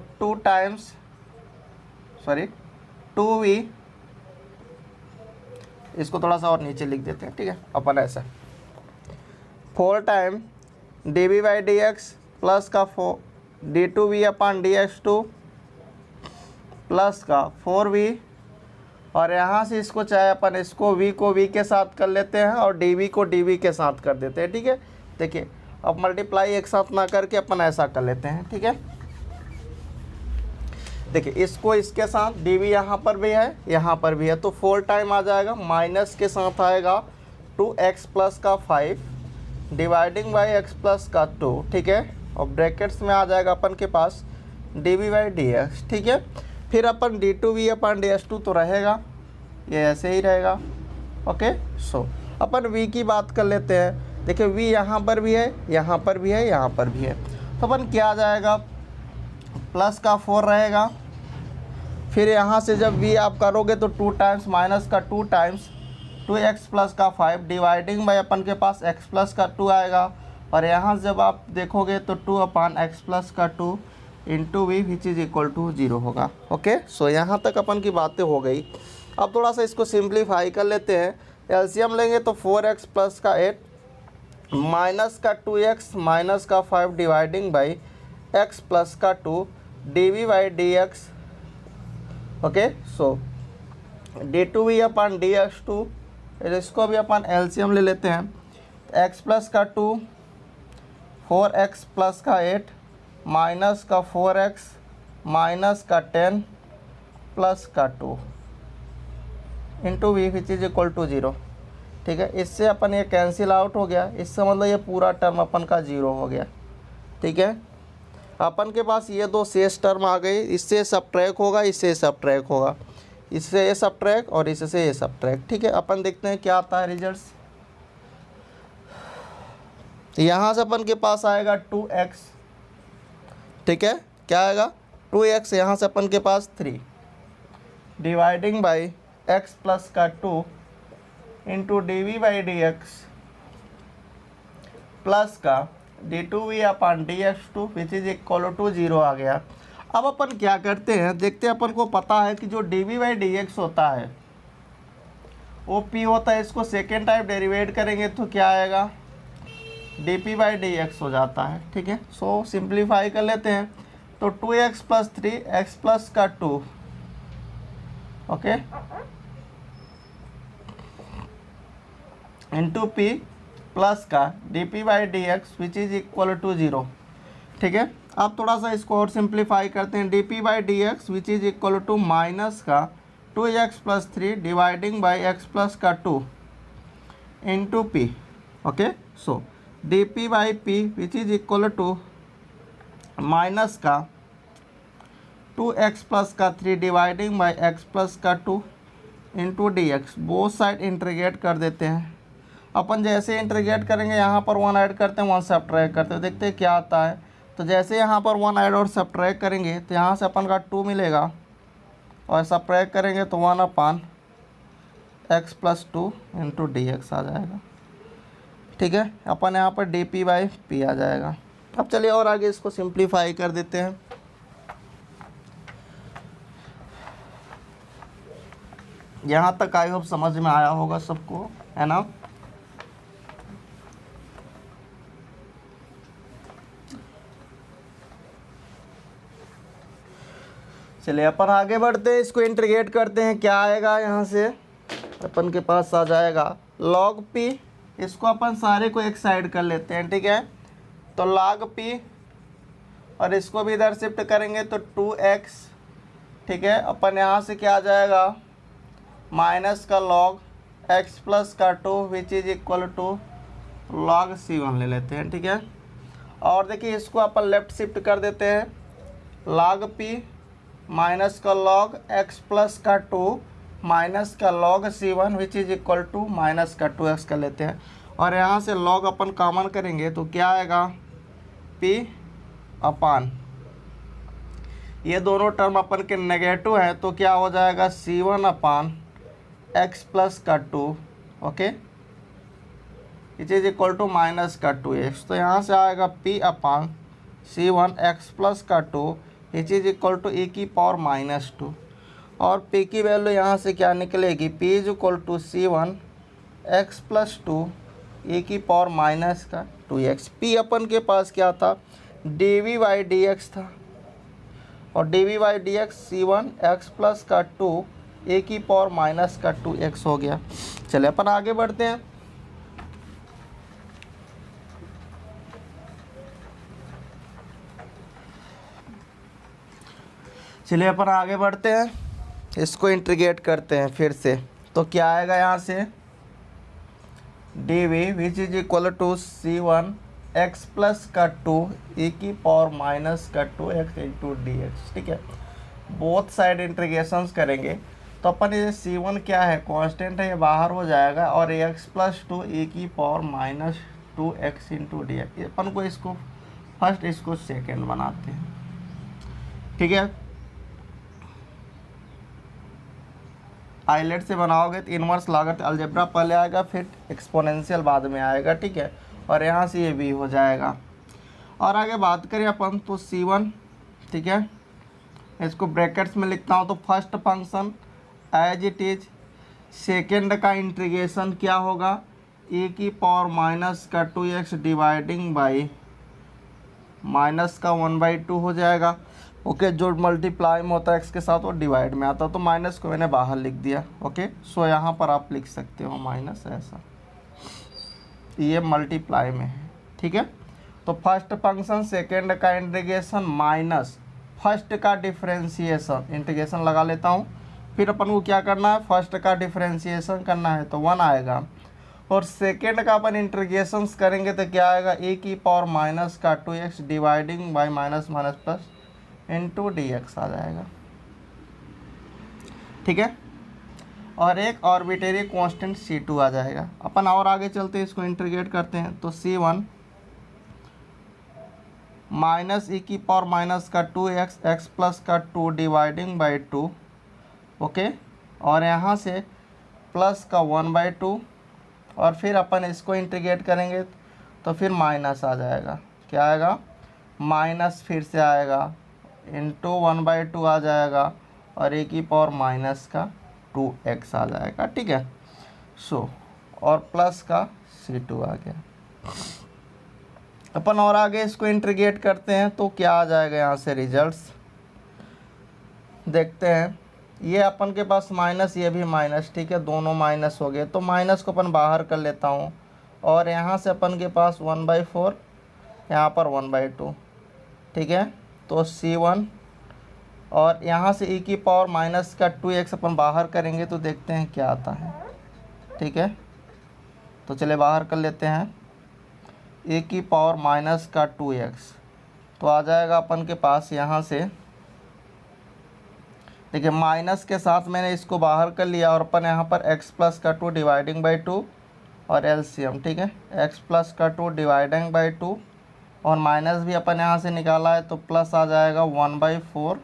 2v, इसको थोड़ा सा और नीचे लिख देते हैं। ठीक है, अपन ऐसा 4 time dv by dx plus का 4 d2v अपॉन dx2 प्लस का 4v, और यहाँ से इसको चाहे अपन इसको v को v के साथ कर लेते हैं और dv को dv के साथ कर देते हैं। ठीक है, देखिए अब मल्टीप्लाई एक साथ ना करके अपन ऐसा कर लेते हैं। ठीक है, देखिए इसको इसके साथ dv यहाँ पर भी है, यहाँ पर भी है, तो 4 टाइम आ जाएगा, माइनस के साथ आएगा 2x प्लस का 5 डिवाइडिंग बाई x प्लस का 2। ठीक है, और ब्रैकेट्स में आ जाएगा अपन के पास dv बाई dx। ठीक है, फिर अपन d2v अपन dx2 तो रहेगा, ये ऐसे ही रहेगा। ओके, सो अपन v की बात कर लेते हैं। देखिए v यहाँ पर भी है, यहाँ पर भी है, यहाँ पर भी है, तो अपन क्या आ जाएगा, प्लस का 4 रहेगा। फिर यहाँ से जब v आप करोगे तो 2 टाइम्स माइनस का 2 टाइम्स 2x प्लस का 5 डिवाइडिंग बाई अपन के पास x प्लस का 2 आएगा, और यहाँ से जब आप देखोगे तो 2 अपान x प्लस का 2 into v which is equal to 0 होगा। ओके, सो यहाँ तक अपन की बातें हो गई। अब थोड़ा सा इसको सिंप्लीफाई कर लेते हैं। एलसीएम लेंगे तो 4x प्लस का 8 माइनस का 2x माइनस का 5 डिवाइडिंग बाई x प्लस का 2 dv by dx। Okay, so d2v अपन dx2, इसको भी अपन एलसीएम ले लेते हैं। x प्लस का 2 4x प्लस का 8 माइनस का 4x माइनस का 10 प्लस का 2 into v which is equal to 0। ठीक है, इससे अपन ये कैंसिल आउट हो गया, इससे मतलब ये पूरा टर्म अपन का 0 हो गया। ठीक है, अपन के पास ये दो शेष टर्म आ गई, इससे सबट्रैक होगा, इससे सबट्रैक होगा, इससे ये सबट्रैक और इससे ये सबट्रैक। ठीक है, अपन देखते हैं क्या आता है रिजल्ट्स। यहाँ से अपन के पास आएगा 2x। ठीक है, क्या आएगा 2x, यहाँ से अपन के पास 3 डिवाइडिंग बाई x प्लस का 2 into d by d x plus का d2v अपन dx2 which is equal to 0 आ गया। अब अपन क्या करते हैं, देखते हैं, अपन को पता है कि जो dv बाई dx होता है वो p होता है, इसको सेकेंड टाइप डेरिवेट करेंगे तो क्या आएगा, dp बाई dx हो जाता है। ठीक है, सो सिंप्लीफाई कर लेते हैं तो 2x प्लस 3 x प्लस का 2। ओके, इंटू p प्लस का dp by dx which is equal to 0। ठीक है, अब थोड़ा सा इसको और सिंप्लीफाई करते हैं। dp by dx which is equal to minus का 2x plus 3 dividing by x plus का 2 into p। Okay, so dp by p which is equal to minus का 2x प्लस का 3 डिवाइडिंग बाई x प्लस का 2 into d x. Both side integrate कर देते हैं। अपन जैसे integrate करेंगे यहाँ पर 1 ऐड करते हैं, 1 सब्ट्रैक्ट करते हैं, देखते हैं क्या आता है। तो जैसे यहाँ पर 1 ऐड और सब्ट्रैक्ट करेंगे तो यहाँ से अपन का 2 मिलेगा, और सब्ट्रैक्ट करेंगे तो 1 upon x plus 2 into d x आ जाएगा। ठीक है, अपन यहाँ पर डी पी बाई पी आ जाएगा। अब चलिए और आगे इसको सिंप्लीफाई कर देते हैं। यहाँ तक आई होप समझ में आया होगा सबको, है ना। चलिए अपन आगे बढ़ते हैं, इसको इंटीग्रेट करते हैं। क्या आएगा, यहाँ से अपन के पास आ जाएगा log p। इसको अपन सारे को एक साइड कर लेते हैं। ठीक है, तो log p और इसको भी इधर शिफ्ट करेंगे तो 2x। ठीक है, अपन यहाँ से क्या आ जाएगा, माइनस का log x प्लस का 2 which is equal to log c1 ले लेते हैं। ठीक है, और देखिए इसको अपन लेफ्ट शिफ्ट कर देते हैं, log p माइनस का log x प्लस का 2 माइनस का log c1 which is equal to minus का 2x कर लेते हैं। और यहाँ से log अपन कॉमन करेंगे तो क्या आएगा, p अपान ये दोनों टर्म अपन के नेगेटिव है तो क्या हो जाएगा C1 अपान एक्स प्लस का 2, okay, it is equal to minus का 2x। तो यहाँ से आएगा P अपान C1 एक्स प्लस का 2 it is equal to e की पावर माइनस 2, और P की वैल्यू यहाँ से क्या निकलेगी, P is equal to C1 x plus 2 e की पावर माइनस का 2x। P अपन के पास क्या था, dv/dx था, और dv/dx C1 एक्स प्लस का 2 ए की पावर माइनस का 2x हो गया। चलिए अपन आगे बढ़ते हैं। चलिए अपन आगे बढ़ते हैं, इसको इंटीग्रेट करते हैं फिर से। तो क्या आएगा यहाँ से, dv which is equal to C1 x plus का 2 e की पावर माइनस का 2x इंटू dx। ठीक है, बोथ साइड इंटीग्रेशंस करेंगे तो अपन ये C1 क्या है, कांस्टेंट है, ये बाहर हो जाएगा, और एक्स प्लस 2 e की power minus 2x into dx। अपन को इसको फर्स्ट, इसको सेकेंड बनाते हैं। ठीक है, आइलेट से बनाओगे तो इनवर्स लागत अलजेब्रा पहले आएगा, फिर एक्सपोनेंशियल बाद में आएगा। ठीक है, और यहाँ से ये भी हो जाएगा। और आगे बात करें अपन तो C1, ठीक है, इसको ब्रैकेट्स में लिखता हूँ तो first function as it is, second का इंटीग्रेशन क्या होगा, e की पावर माइनस का 2x डिवाइडिंग बाई माइनस का 1/2 हो जाएगा। ओके, जो मल्टीप्लाई में होता है x के साथ वो डिवाइड में आता है, तो माइनस को मैंने बाहर लिख दिया। ओके, सो यहाँ पर आप लिख सकते हो माइनस, ऐसा ये मल्टीप्लाई में है। ठीक है, तो फर्स्ट फंक्शन सेकेंड का इंटीग्रेशन माइनस फर्स्ट का डिफरेंशिएशन, इंटीग्रेशन लगा लेता हूँ, फिर अपन को क्या करना है, फर्स्ट का डिफरेंशिएशन करना है तो 1 आएगा, और सेकेंड का अपन इंटीग्रेशन करेंगे तो क्या आएगा, ए की पावर माइनस का 2x dividing by minus minus plus into dx आ जाएगा। ठीक है, और एक आर्बिट्रेरी कांस्टेंट C2 आ जाएगा। अपन और आगे चलते हैं, इसको इंटीग्रेट करते हैं तो C1 माइनस e की पावर माइनस का 2x एक्स प्लस का 2 डिवाइडिंग बाई 2, ओके, और यहाँ से प्लस का 1/2, और फिर अपन इसको इंटीग्रेट करेंगे तो फिर माइनस आ जाएगा। क्या आएगा, माइनस फिर से आएगा इंटू 1/2 आ जाएगा, और ए की पावर माइनस का 2x आ जाएगा। ठीक है, सो और प्लस का C2 आ गया। अपन और आगे इसको इंटीग्रेट करते हैं तो क्या आ जाएगा, यहाँ से रिजल्ट्स देखते हैं। ये अपन के पास माइनस, ये भी माइनस, ठीक है, दोनों माइनस हो गए, तो माइनस को अपन बाहर कर लेता हूँ, और यहाँ से अपन के पास 1/4, यहाँ पर 1/2। ठीक है, तो C1, और यहाँ से e की पावर माइनस का 2x अपन बाहर करेंगे तो देखते हैं क्या आता है। ठीक है, तो चले बाहर कर लेते हैं, e की पावर माइनस का 2x, तो आ जाएगा अपन के पास यहाँ से, देखिए माइनस के साथ मैंने इसको बाहर कर लिया, और अपन यहाँ पर x प्लस का 2 डिवाइडिंग बाई 2 और LCM। ठीक है, x प्लस का 2 डिवाइडिंग बाई 2, और माइनस भी अपन यहाँ से निकाला है तो प्लस आ जाएगा 1/4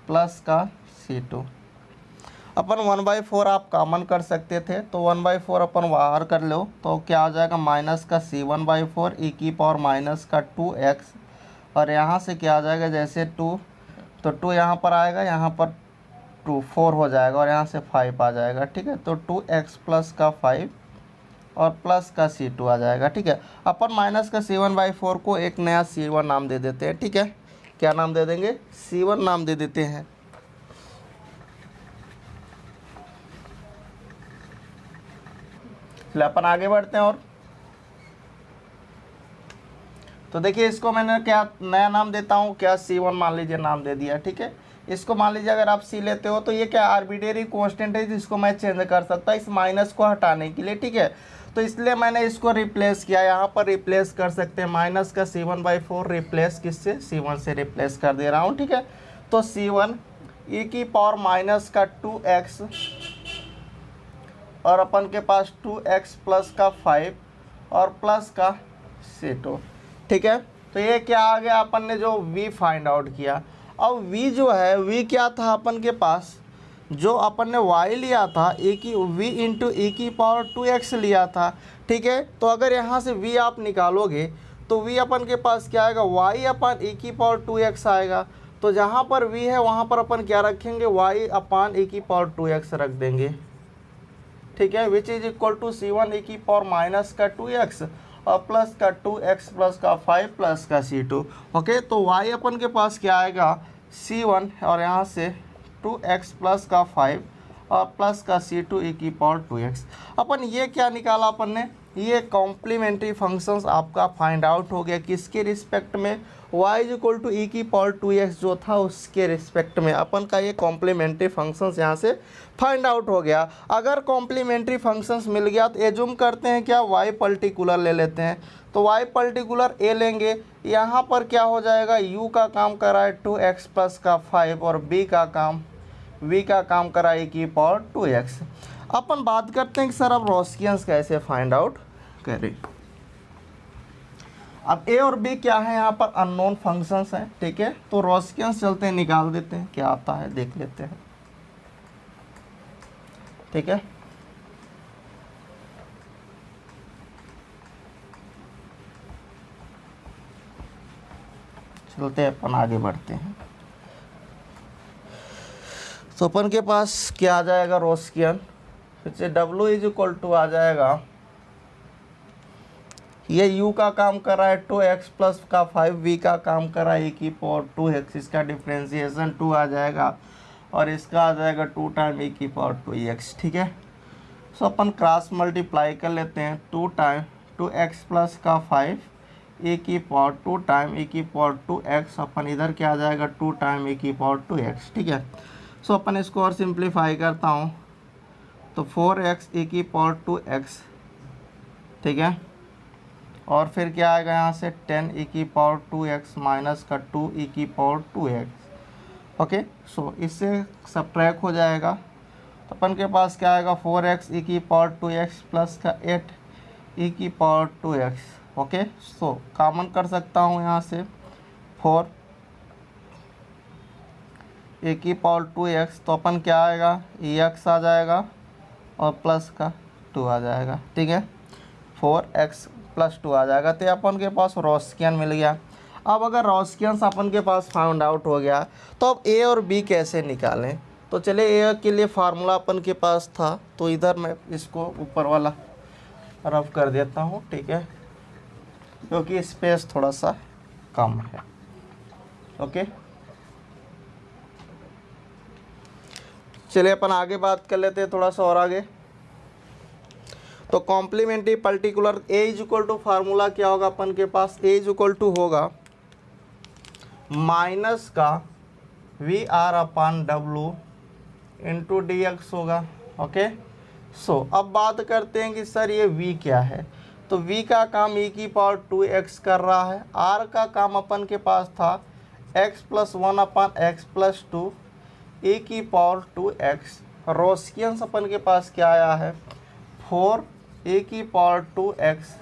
प्लस का C2। अपन 1/4 आप कॉमन कर सकते थे, तो 1/4 अपन बाहर कर लो तो क्या आ जाएगा, माइनस का C1/4 e की पावर माइनस का 2x, और यहाँ से क्या आ जाएगा, जैसे 2 तो 2 यहाँ पर आएगा, यहाँ पर 4 हो जाएगा, और यहाँ से 5 आ जाएगा। ठीक है, तो 2x प्लस का 5 और प्लस का C2 आ जाएगा। ठीक है, अपन माइनस का C1/4 को एक नया C1 नाम दे देते हैं। ठीक है, क्या नाम दे देंगे, C1 नाम दे देते हैं। चलिए अपन आगे बढ़ते हैं, और तो देखिए इसको मैंने क्या नया नाम देता हूँ, क्या C1 मान लीजिए नाम दे दिया। ठीक है, इसको मान लीजिए अगर आप C लेते हो तो ये क्या आर्बिट्रेरी कांस्टेंट है जिसको मैं चेंज कर सकता इस माइनस को हटाने के लिए। ठीक है, तो इसलिए मैंने इसको रिप्लेस किया, यहाँ पर रिप्लेस कर सकते हैं, माइनस का C1/4 रिप्लेस किससे, C1 से रिप्लेस कर दे रहा हूँ। ठीक है, तो C1 e की पावर माइनस का 2x, और अपन के पास 2x प्लस का 5 और प्लस का C2। ठीक है, तो ये क्या आ गया, अपन ने जो v फाइंड आउट किया। अब v जो है, v क्या था अपन के पास, जो अपन ने y लिया था e की v इंटू ई की पावर 2x लिया था, ठीक है। तो अगर यहाँ से v आप निकालोगे तो v अपन के पास क्या आएगा, y अपन ई की पावर 2x आएगा। तो जहाँ पर v है वहाँ पर अपन क्या रखेंगे, y अपन ई की पावर 2x रख देंगे, ठीक है। Which is equal to c1 e की पावर माइनस का 2x और प्लस का 2x प्लस का 5 प्लस का c2। ओके, तो y अपन के पास क्या आएगा, c1 और यहाँ से 2x प्लस का 5 और प्लस का c2 ई की पावर 2x। अपन ये क्या निकाला अपन ने, ये कॉम्प्लीमेंट्री फंक्शंस आपका फाइंड आउट हो गया किसके रिस्पेक्ट में, y इज इक्वल टू ई की पावर 2x जो था उसके रिस्पेक्ट में अपन का ये कॉम्प्लीमेंट्री फंक्शंस यहाँ से फाइंड आउट हो गया। अगर कॉम्प्लीमेंट्री फंक्शंस मिल गया तो एज्यूम करते हैं क्या, y पर्टिकुलर ले लेते हैं। तो y पर्टिकुलर a लेंगे, यहाँ पर क्या हो जाएगा, u का काम करा है 2x प्लस का 5 और v का काम करा है e की पावर 2x। अपन बात करते हैं कि सर अब रॉस्कियंस कैसे फाइंड आउट करें। अब a और b क्या है, यहाँ पर अननोन फंक्शंस हैं, ठीक है। तो रॉस्कियंस चलते हैं, निकाल देते हैं क्या आता है, देख लेते हैं, ठीक है। चलते हैं अपन आगे बढ़ते हैं। तो अपन के पास क्या आ जाएगा, रॉस्कियन, फिर से W इज इक्वल टू आ जाएगा, ये u का काम कर रहा है 2x प्लस का 5, v का काम कर रहा है e की पावर 2x, इसका डिफ्रेंसिएशन 2 आ जाएगा और इसका आ जाएगा 2 टाइम e की पावर 2x, ठीक है। सो अपन क्रॉस मल्टीप्लाई कर लेते हैं, 2 टाइम 2x प्लस का 5 e की पावर 2 टाइम e की पावर 2x, अपन इधर क्या आ जाएगा 2 टाइम e की पावर 2x, ठीक है। सो अपन इसको और सिंप्लीफाई करता हूँ तो 4x e की पावर 2x, ठीक है। और फिर क्या आएगा यहाँ से 10 ई की पावर 2x माइनस का 2 ई की पावर 2x। ओके, सो इससे सब्ट्रैक्ट हो जाएगा तो अपन के पास क्या आएगा 4x ई की पावर 2x प्लस का 8 ई की power 2x। Okay, so common कर सकता हूँ यहाँ से 4 ई की पावर 2x, तो अपन क्या आएगा x आ जाएगा और प्लस का 2 आ जाएगा, ठीक है। 4x प्लस 2 आ जाएगा, तो अपन के पास रॉस्कियन मिल गया। अब अगर रॉस्कियंस अपन के पास फाउंड आउट हो गया तो अब a और b कैसे निकालें। तो चले a के लिए फार्मूला अपन के पास था, तो इधर मैं इसको ऊपर वाला रफ कर देता हूँ, ठीक है, क्योंकि स्पेस थोड़ा सा कम है। ओके, चलिए अपन आगे बात कर लेते हैं थोड़ा सा और आगे। तो complementary particular a is equal to formula क्या होगा अपन के पास, a इज इक्वल टू होगा माइनस का वी आर अपन डब्लू इंटू डी एक्स होगा। ओके, सो अब बात करते हैं कि सर ये v क्या है। तो v का काम e की पावर 2x कर रहा है, r का काम अपन के पास था x प्लस 1 अपन x प्लस 2 e की पावर 2x। रॉस्कियंस अपन के पास क्या आया है 4 ए की पावर 2x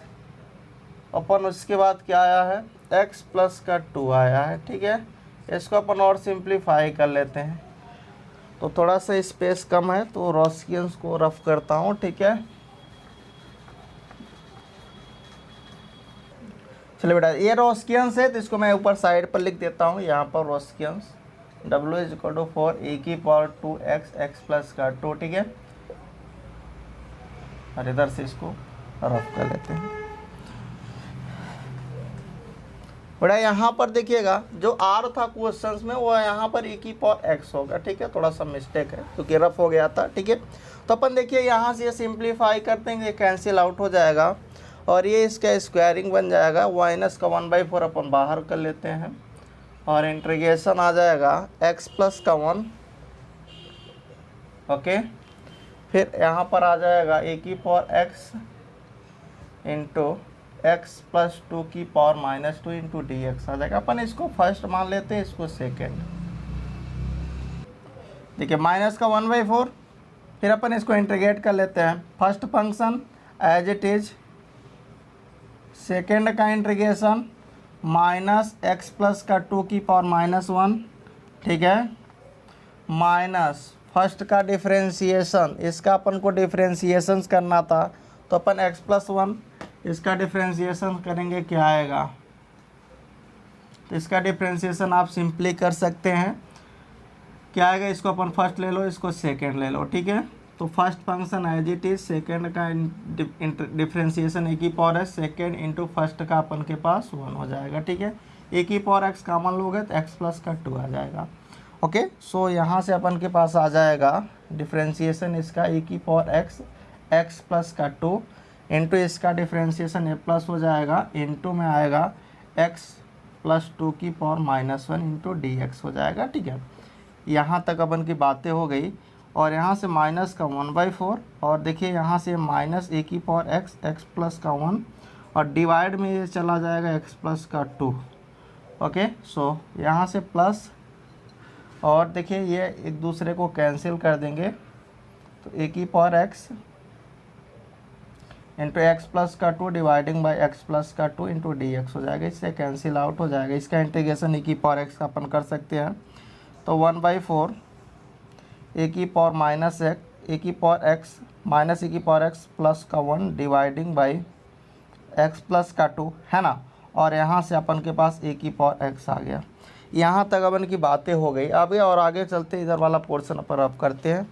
अपन, उसके बाद क्या आया है x प्लस का 2 आया है, ठीक है। इसको अपन और सिंप्लीफाई कर लेते हैं, तो थोड़ा सा स्पेस कम है तो रॉस्कियंस को रफ करता हूँ, ठीक है। चलिए बेटा, ये रॉस्कियंस है तो इसको मैं ऊपर साइड पर लिख देता हूँ, यहाँ पर रॉस्कियंस W इज इक्वल टू 4 ए की पावर 2x x प्लस का 2, ठीक है। और इधर से इसको रफ कर लेते हैं। बड़ा यहाँ पर देखिएगा जो r था क्वेश्चंस में वो यहाँ पर e की पावर x होगा, ठीक है। थोड़ा सा मिस्टेक है क्योंकि रफ हो गया था, ठीक है। तो अपन देखिए यहाँ से ये सिंप्लीफाई करते हैं, ये कैंसिल आउट हो जाएगा और ये इसका स्क्वायरिंग बन जाएगा, माइनस का 1/4 अपन बाहर कर लेते हैं और इंटीग्रेशन आ जाएगा x प्लस का 1। ओके, फिर यहाँ पर आ जाएगा ए की power x into x plus 2 की power minus 2 into d x आ जाएगा। अपन इसको फर्स्ट मान लेते हैं, इसको सेकेंड। देखिए माइनस का 1/4, फिर अपन इसको इंटीग्रेट कर लेते हैं। First function as it is, second का इंटीग्रेशन माइनस एक्स प्लस का 2 की पावर -1, ठीक है, माइनस फर्स्ट का डिफ्रेंशिएशन, इसका अपन को डिफ्रेंशिएशन करना था तो अपन x प्लस 1 इसका डिफ्रेंशिएशन करेंगे, क्या आएगा, तो इसका डिफ्रेंशिएशन आप सिंपली कर सकते हैं, क्या आएगा, इसको अपन फर्स्ट ले लो, इसको सेकंड ले लो, ठीक है। तो first function as it is, second का डिफ्रेंशिएशन ए की पावर है, सेकंड इंटू फर्स्ट का अपन के पास 1 हो जाएगा, ठीक है। ए की पावर x कॉमन लोगे तो x प्लस का 2 आ जाएगा। ओके, सो यहाँ से अपन के पास आ जाएगा डिफ्रेंशिएशन इसका ए की पावर x प्लस का 2 इंटू इसका डिफ्रेंशिएशन ए प्लस हो जाएगा, इंटू में आएगा x प्लस 2 की पावर -1 इंटू dx हो जाएगा, ठीक है। यहाँ तक अपन की बातें हो गई। और यहाँ से माइनस का 1/4 और देखिए यहाँ से माइनस ए की पावर x प्लस का 1 और डिवाइड में ये चला जाएगा x प्लस का 2। ओके, सो यहाँ से प्लस और देखिए ये एक दूसरे को कैंसिल कर देंगे, तो ए की power x into x plus का 2 डिवाइडिंग बाई एक्स प्लस का 2 इंटू dx हो जाएगा, इससे कैंसिल आउट हो जाएगा। इसका इंटीग्रेशन ए की पावर x का अपन कर सकते हैं, तो 1/4 ए की पावर माइनस ए की पावर x माइनस ए की पावर x प्लस का 1 डिवाइडिंग बाई x प्लस का 2 है ना, और यहाँ से अपन के पास ए की पावर x आ गया। यहाँ तक अपन की बातें हो गई। अब और आगे चलते इधर वाला पोर्शन पर अब करते हैं।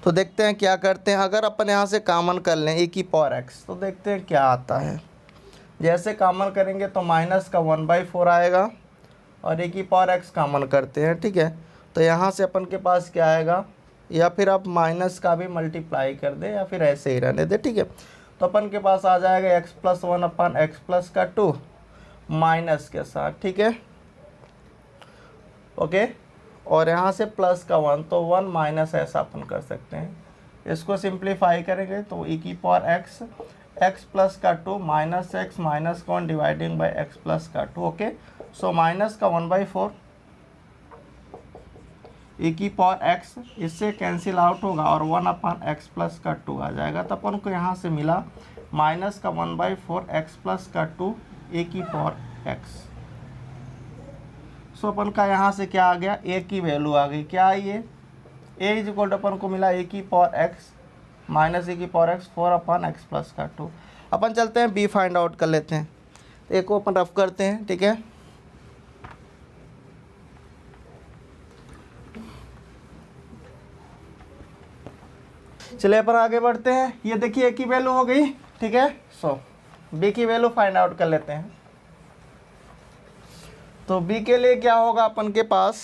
तो देखते हैं क्या करते हैं। अगर अपन यहाँ से कॉमन कर लें ए की पावर x, तो देखते हैं क्या आता है। जैसे कॉमन करेंगे तो माइनस का 1/4 आएगा और ए की पावर x कॉमन करते हैं, ठीक है। तो यहाँ से अपन के पास क्या आएगा, या फिर आप माइनस का भी मल्टीप्लाई कर दे या फिर ऐसे ही रहने दे, ठीक है। तो अपन के पास आ जाएगा x प्लस 1 अपन एक्स प्लस का 2 माइनस के साथ, ठीक है, ओके। और यहाँ से प्लस का 1 तो 1 माइनस ऐसा अपन कर सकते हैं। इसको सिंप्लीफाई करेंगे तो e की पावर x प्लस का 2 माइनस एक्स माइनस का 1 डिवाइडिंग बाई एक्स प्लस का 2, ओके। सो माइनस का 1/4 e की पावर x, इससे कैंसिल आउट होगा और 1 अपन एक्स प्लस का 2 आ जाएगा। तो अपन को यहाँ से मिला माइनस का 1/4 एक्स प्लस का 2 ए की पावर x। सो अपन का यहाँ से क्या आ गया, ए की वैल्यू आ गई, क्या आई है, ए इज इक्वल टू अपन को मिला ए की पावर x माइनस ए की पावर x 4 अपन एक्स प्लस का 2। अपन चलते हैं बी फाइंड आउट कर लेते हैं। तो ए को अपन रफ करते हैं, ठीक है। चलिए अपन आगे बढ़ते हैं। ये देखिए ए की वैल्यू हो गई, ठीक है। सो बी की वैल्यू फाइंड आउट कर लेते हैं। तो बी के लिए क्या होगा अपन के पास,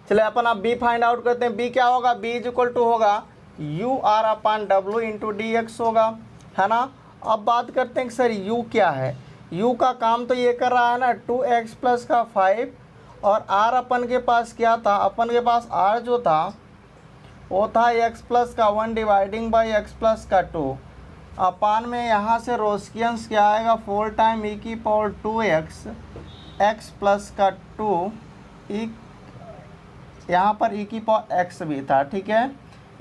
चलिए अपन अब बी फाइंड आउट करते हैं। बी क्या होगा, बी इज इक्वल टू होगा यू आर अपन डब्ल्यू इंटू डी एक्स होगा, है ना। अब बात करते हैं कि सर यू क्या है। यू का काम तो ये कर रहा है ना 2x प्लस का 5, और आर अपन के पास क्या था, अपन के पास आर जो था वो था x प्लस का 1 डिवाइडिंग बाई एक्स प्लस का 2 अपान में यहाँ से रोस्कियंस क्या आएगा 4 टाइम e की पावर 2x x प्लस का 2 e, यहाँ पर e की पावर x भी था, ठीक है,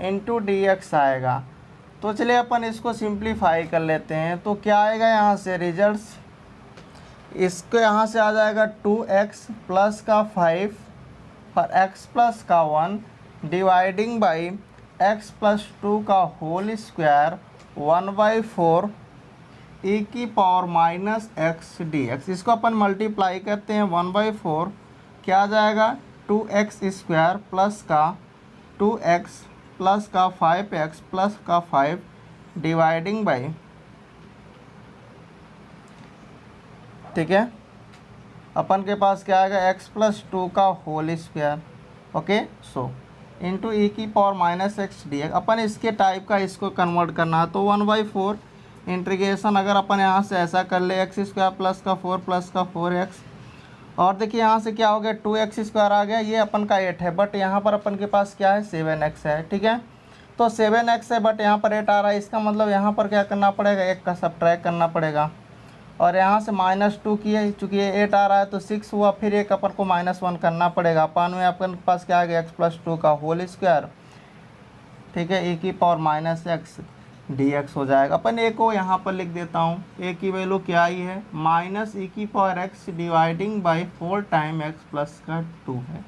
इंटू dx आएगा। तो चलिए अपन इसको सिंप्लीफाई कर लेते हैं। तो क्या आएगा यहाँ से रिजल्ट्स, इसको यहाँ से आ जाएगा 2x प्लस का 5 और x प्लस का 1 डिवाइडिंग बाई x प्लस 2 का होल स्क्वायर 1/4 e की पावर माइनस x dx। इसको अपन मल्टीप्लाई करते हैं 1/4 क्या आ जाएगा 2x स्क्वायर प्लस का 2x प्लस का 5x प्लस का 5 डिवाइडिंग बाई, ठीक है, अपन के पास क्या आएगा x प्लस 2 का whole square, okay. So into e की power minus x d x. अपन इसके टाइप का इसको कन्वर्ट करना है तो 1/4 इंटीग्रेशन अगर अपन यहाँ से ऐसा कर ले एक्स स्क्वायर प्लस का 4 प्लस का 4x, और देखिए यहाँ से क्या हो गया 2x स्क्वायर आ गया, ये अपन का 8 है, बट यहाँ पर अपन के पास क्या है 7x है, ठीक है। तो 7x है बट यहाँ पर 8 आ रहा है, इसका मतलब यहाँ पर क्या करना पड़ेगा, एक का सब्ट्रैक्ट करना पड़ेगा। और यहाँ से -2 की है, चूँकि ये 8 आ रहा है तो 6 हुआ, फिर एक अपन को -1 करना पड़ेगा। अपान में अपन के पास क्या आ गया x+2 का होल स्क्वायर, ठीक है, e⁻x dx हो जाएगा। अपन ए को यहाँ पर लिख देता हूँ, ए की वैल्यू क्या आई है -e⁻x dividing by 4 time x+2 है,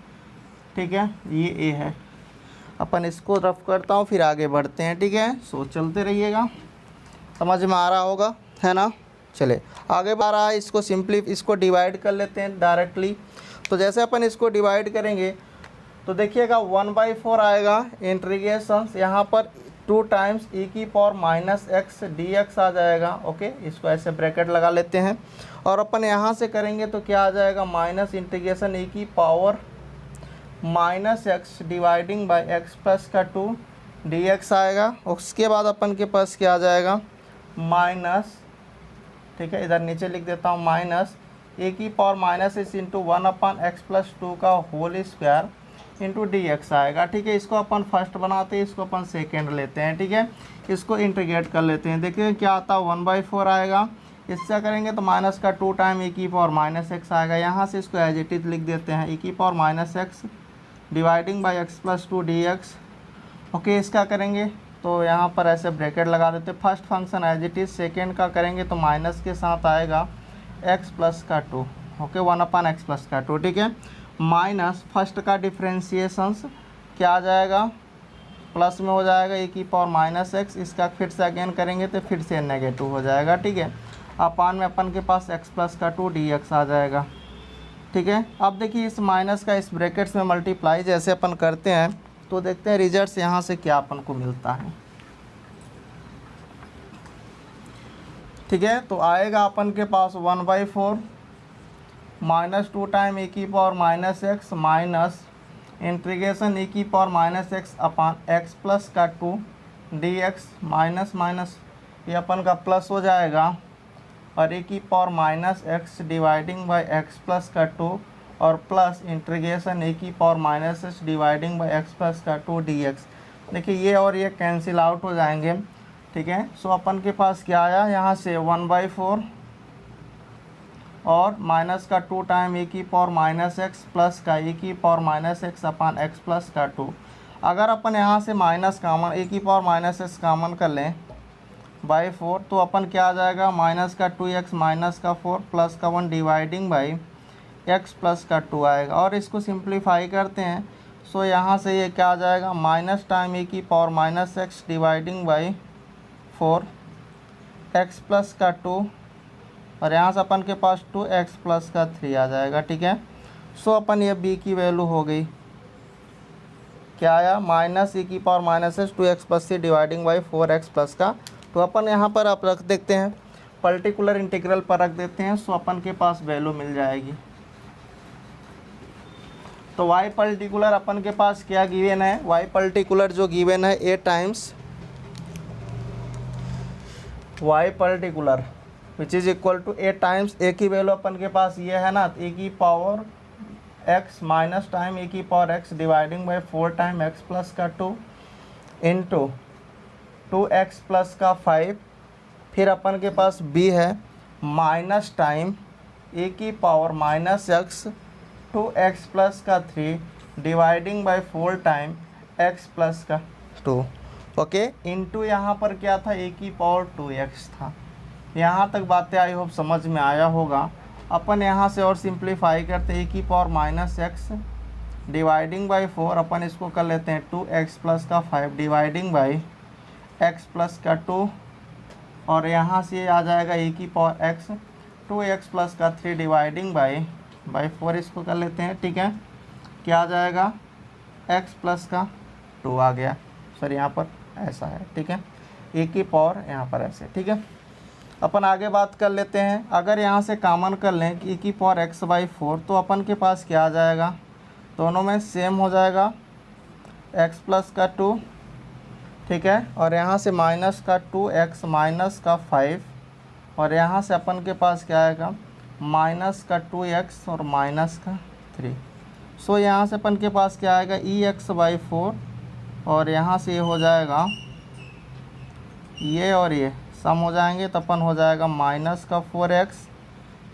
ठीक है, ये ए है। अपन इसको रफ करता हूँ फिर आगे बढ़ते हैं, ठीक है। सो चलते रहिएगा, समझ में आ रहा होगा, है ना। चले आगे बढ़ रहा है, इसको डिवाइड कर लेते हैं डायरेक्टली। तो जैसे अपन इसको डिवाइड करेंगे तो देखिएगा 1/4 आएगा, इंटीग्रेशन यहाँ पर 2 टाइम्स e⁻x dx आ जाएगा। ओके, इसको ऐसे ब्रैकेट लगा लेते हैं। और अपन यहाँ से करेंगे तो क्या आ जाएगा -integration e⁻x dividing by x+2 dx आएगा। उसके बाद अपन के पास क्या आ जाएगा माइनस, ठीक है, इधर नीचे लिख देता हूँ -e⁻x इंटू 1/x+2 का होल स्क्वायर इंटू dx आएगा, ठीक है। इसको अपन फर्स्ट बनाते हैं, इसको अपन सेकेंड लेते हैं, ठीक है। इसको इंटीग्रेट कर लेते हैं, देखिए क्या आता है 1/4 आएगा। इससे करेंगे तो -2 टाइम e⁻x आएगा। यहाँ से इसको एज इट इज लिख देते हैं e⁻x dividing by x+2 dx। Okay, इसका करेंगे तो यहाँ पर ऐसे ब्रैकेट लगा देते हैं। First function as it is, second का करेंगे तो माइनस के साथ आएगा x+2, ओके, 1/x+2, ठीक है। माइनस फर्स्ट का डिफ्रेंशिएशंस क्या आ जाएगा, प्लस में हो जाएगा e⁻x, इसका फिर से अगेन करेंगे तो फिर से नेगेटिव हो जाएगा, ठीक है। अपान में अपन के पास x+2 dx आ जाएगा, ठीक है। अब देखिए इस माइनस का इस ब्रैकेट्स में मल्टीप्लाई जैसे अपन करते हैं तो देखते हैं रिजल्ट्स यहाँ से क्या अपन को मिलता है, ठीक है। तो आएगा अपन के पास 1/4 -2 time e⁻x minus integration e⁻x अपान x+2 dx माइनस माइनस ये अपन का प्लस हो जाएगा और e⁻x डिवाइडिंग बाई x+2 और plus integration e⁻x dividing by x+2 dx। देखिए ये और ये कैंसिल आउट हो जाएंगे, ठीक है। सो अपन के पास क्या आया, यहाँ से 1/4 और -2 टाइम e⁻x प्लस का e⁻x अपान x+2। अगर अपन यहाँ से माइनस कामन e⁻x कामन कर लें /4 तो अपन क्या आ जाएगा -2x -4 प्लस का 1 डिवाइडिंग बाई x+2 आएगा। और इसको सिंप्लीफाई करते हैं सो यहाँ से ये क्या आ जाएगा minus time e⁻x dividing by 4 x+2 और यहाँ से अपन के पास 2x+3 आ जाएगा, ठीक है। सो अपन ये b की वैल्यू हो गई, क्या आया -e⁻x 2x+3 dividing by 4x plus का। तो अपन यहाँ पर आप रख देते हैं, पर्टिकुलर इंटीग्रल पर रख देते हैं, सो अपन के पास वैल्यू मिल जाएगी। तो y पर्टिकुलर अपन के पास क्या गिवन है, y पर्टिकुलर जो गिवन है a times y particular which is equal to a times a की वैल्यू अपन के पास ये है ना e⁻x minus time e⁻x dividing by 4 time x+2 into 2x plus का 5। फिर अपन के पास b है minus time e⁻x 2x plus का 3 dividing by 4 time x plus का 2, ओके, इंटू यहाँ पर क्या था e⁻2x था। यहाँ तक बातें आई होप समझ में आया होगा। अपन यहाँ से और सिंप्लीफाई करते e⁻x डिवाइडिंग बाई 4, अपन इसको कर लेते हैं 2x प्लस का 5 डिवाइडिंग बाई x प्लस का 2 और यहाँ से आ जाएगा e⁻x 2x प्लस का 3 डिवाइडिंग बाई 4, इसको कर लेते हैं, ठीक है। क्या आ जाएगा x प्लस का 2 आ गया, सर यहाँ पर ऐसा है, ठीक है, e⁻, यहाँ पर ऐसे, ठीक है। अपन आगे बात कर लेते हैं, अगर यहाँ से कॉमन कर लें कि e⁻x/4 तो अपन के पास क्या आ जाएगा, दोनों में सेम हो जाएगा x प्लस का 2, ठीक है, और यहाँ से माइनस का 2x माइनस का 5 और यहाँ से अपन के पास क्या आएगा माइनस का 2x और माइनस का 3। सो यहाँ से अपन के पास क्या आएगा ex/4 और यहाँ से ये हो जाएगा ये और ये सम हो जाएंगे तो अपन हो जाएगा माइनस का 4x,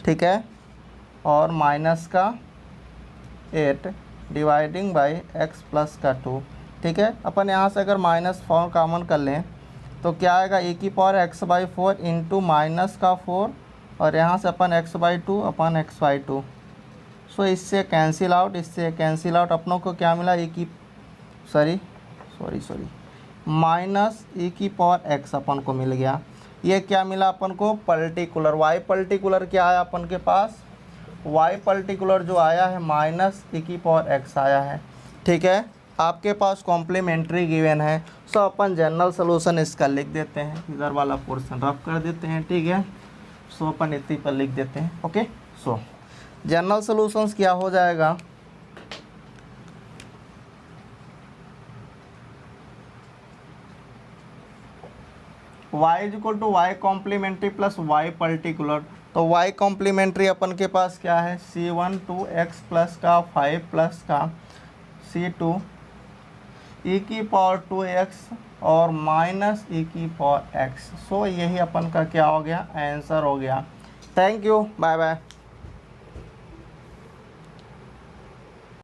ठीक है, और माइनस का 8 डिवाइडिंग बाई x प्लस का 2, ठीक है। अपन यहाँ से अगर -4 कॉमन कर लें तो क्या आएगा, e⁴ इंटू माइनस का 4 और यहाँ से अपन x/2 अपन x/2। सो इससे कैंसिल आउट, इससे कैंसिल आउट, अपनों को क्या मिला, माइनस e⁴x अपन को मिल गया। ये क्या मिला अपन को, पर्टिकुलर y पर्टिकुलर क्या आया अपन के पास, y पर्टिकुलर जो आया है माइनस e⁴x आया है, ठीक है। आपके पास कॉम्प्लीमेंट्री गिवन है, सो अपन जनरल सोल्यूशन इसका लिख देते हैं, इधर वाला पोर्शन रफ कर देते हैं, ठीक है। सो अपन इतनी पर लिख देते हैं, ओके। सो जनरल सोल्यूशंस क्या हो जाएगा, y = y complementary plus y particular. तो y कॉम्प्लीमेंट्री अपन के पास क्या है, c1 2x प्लस का 5 प्लस का c2 e⁴2x और माइनस e⁴x। सो यही अपन का क्या हो गया, आंसर हो गया। Thank you, bye bye.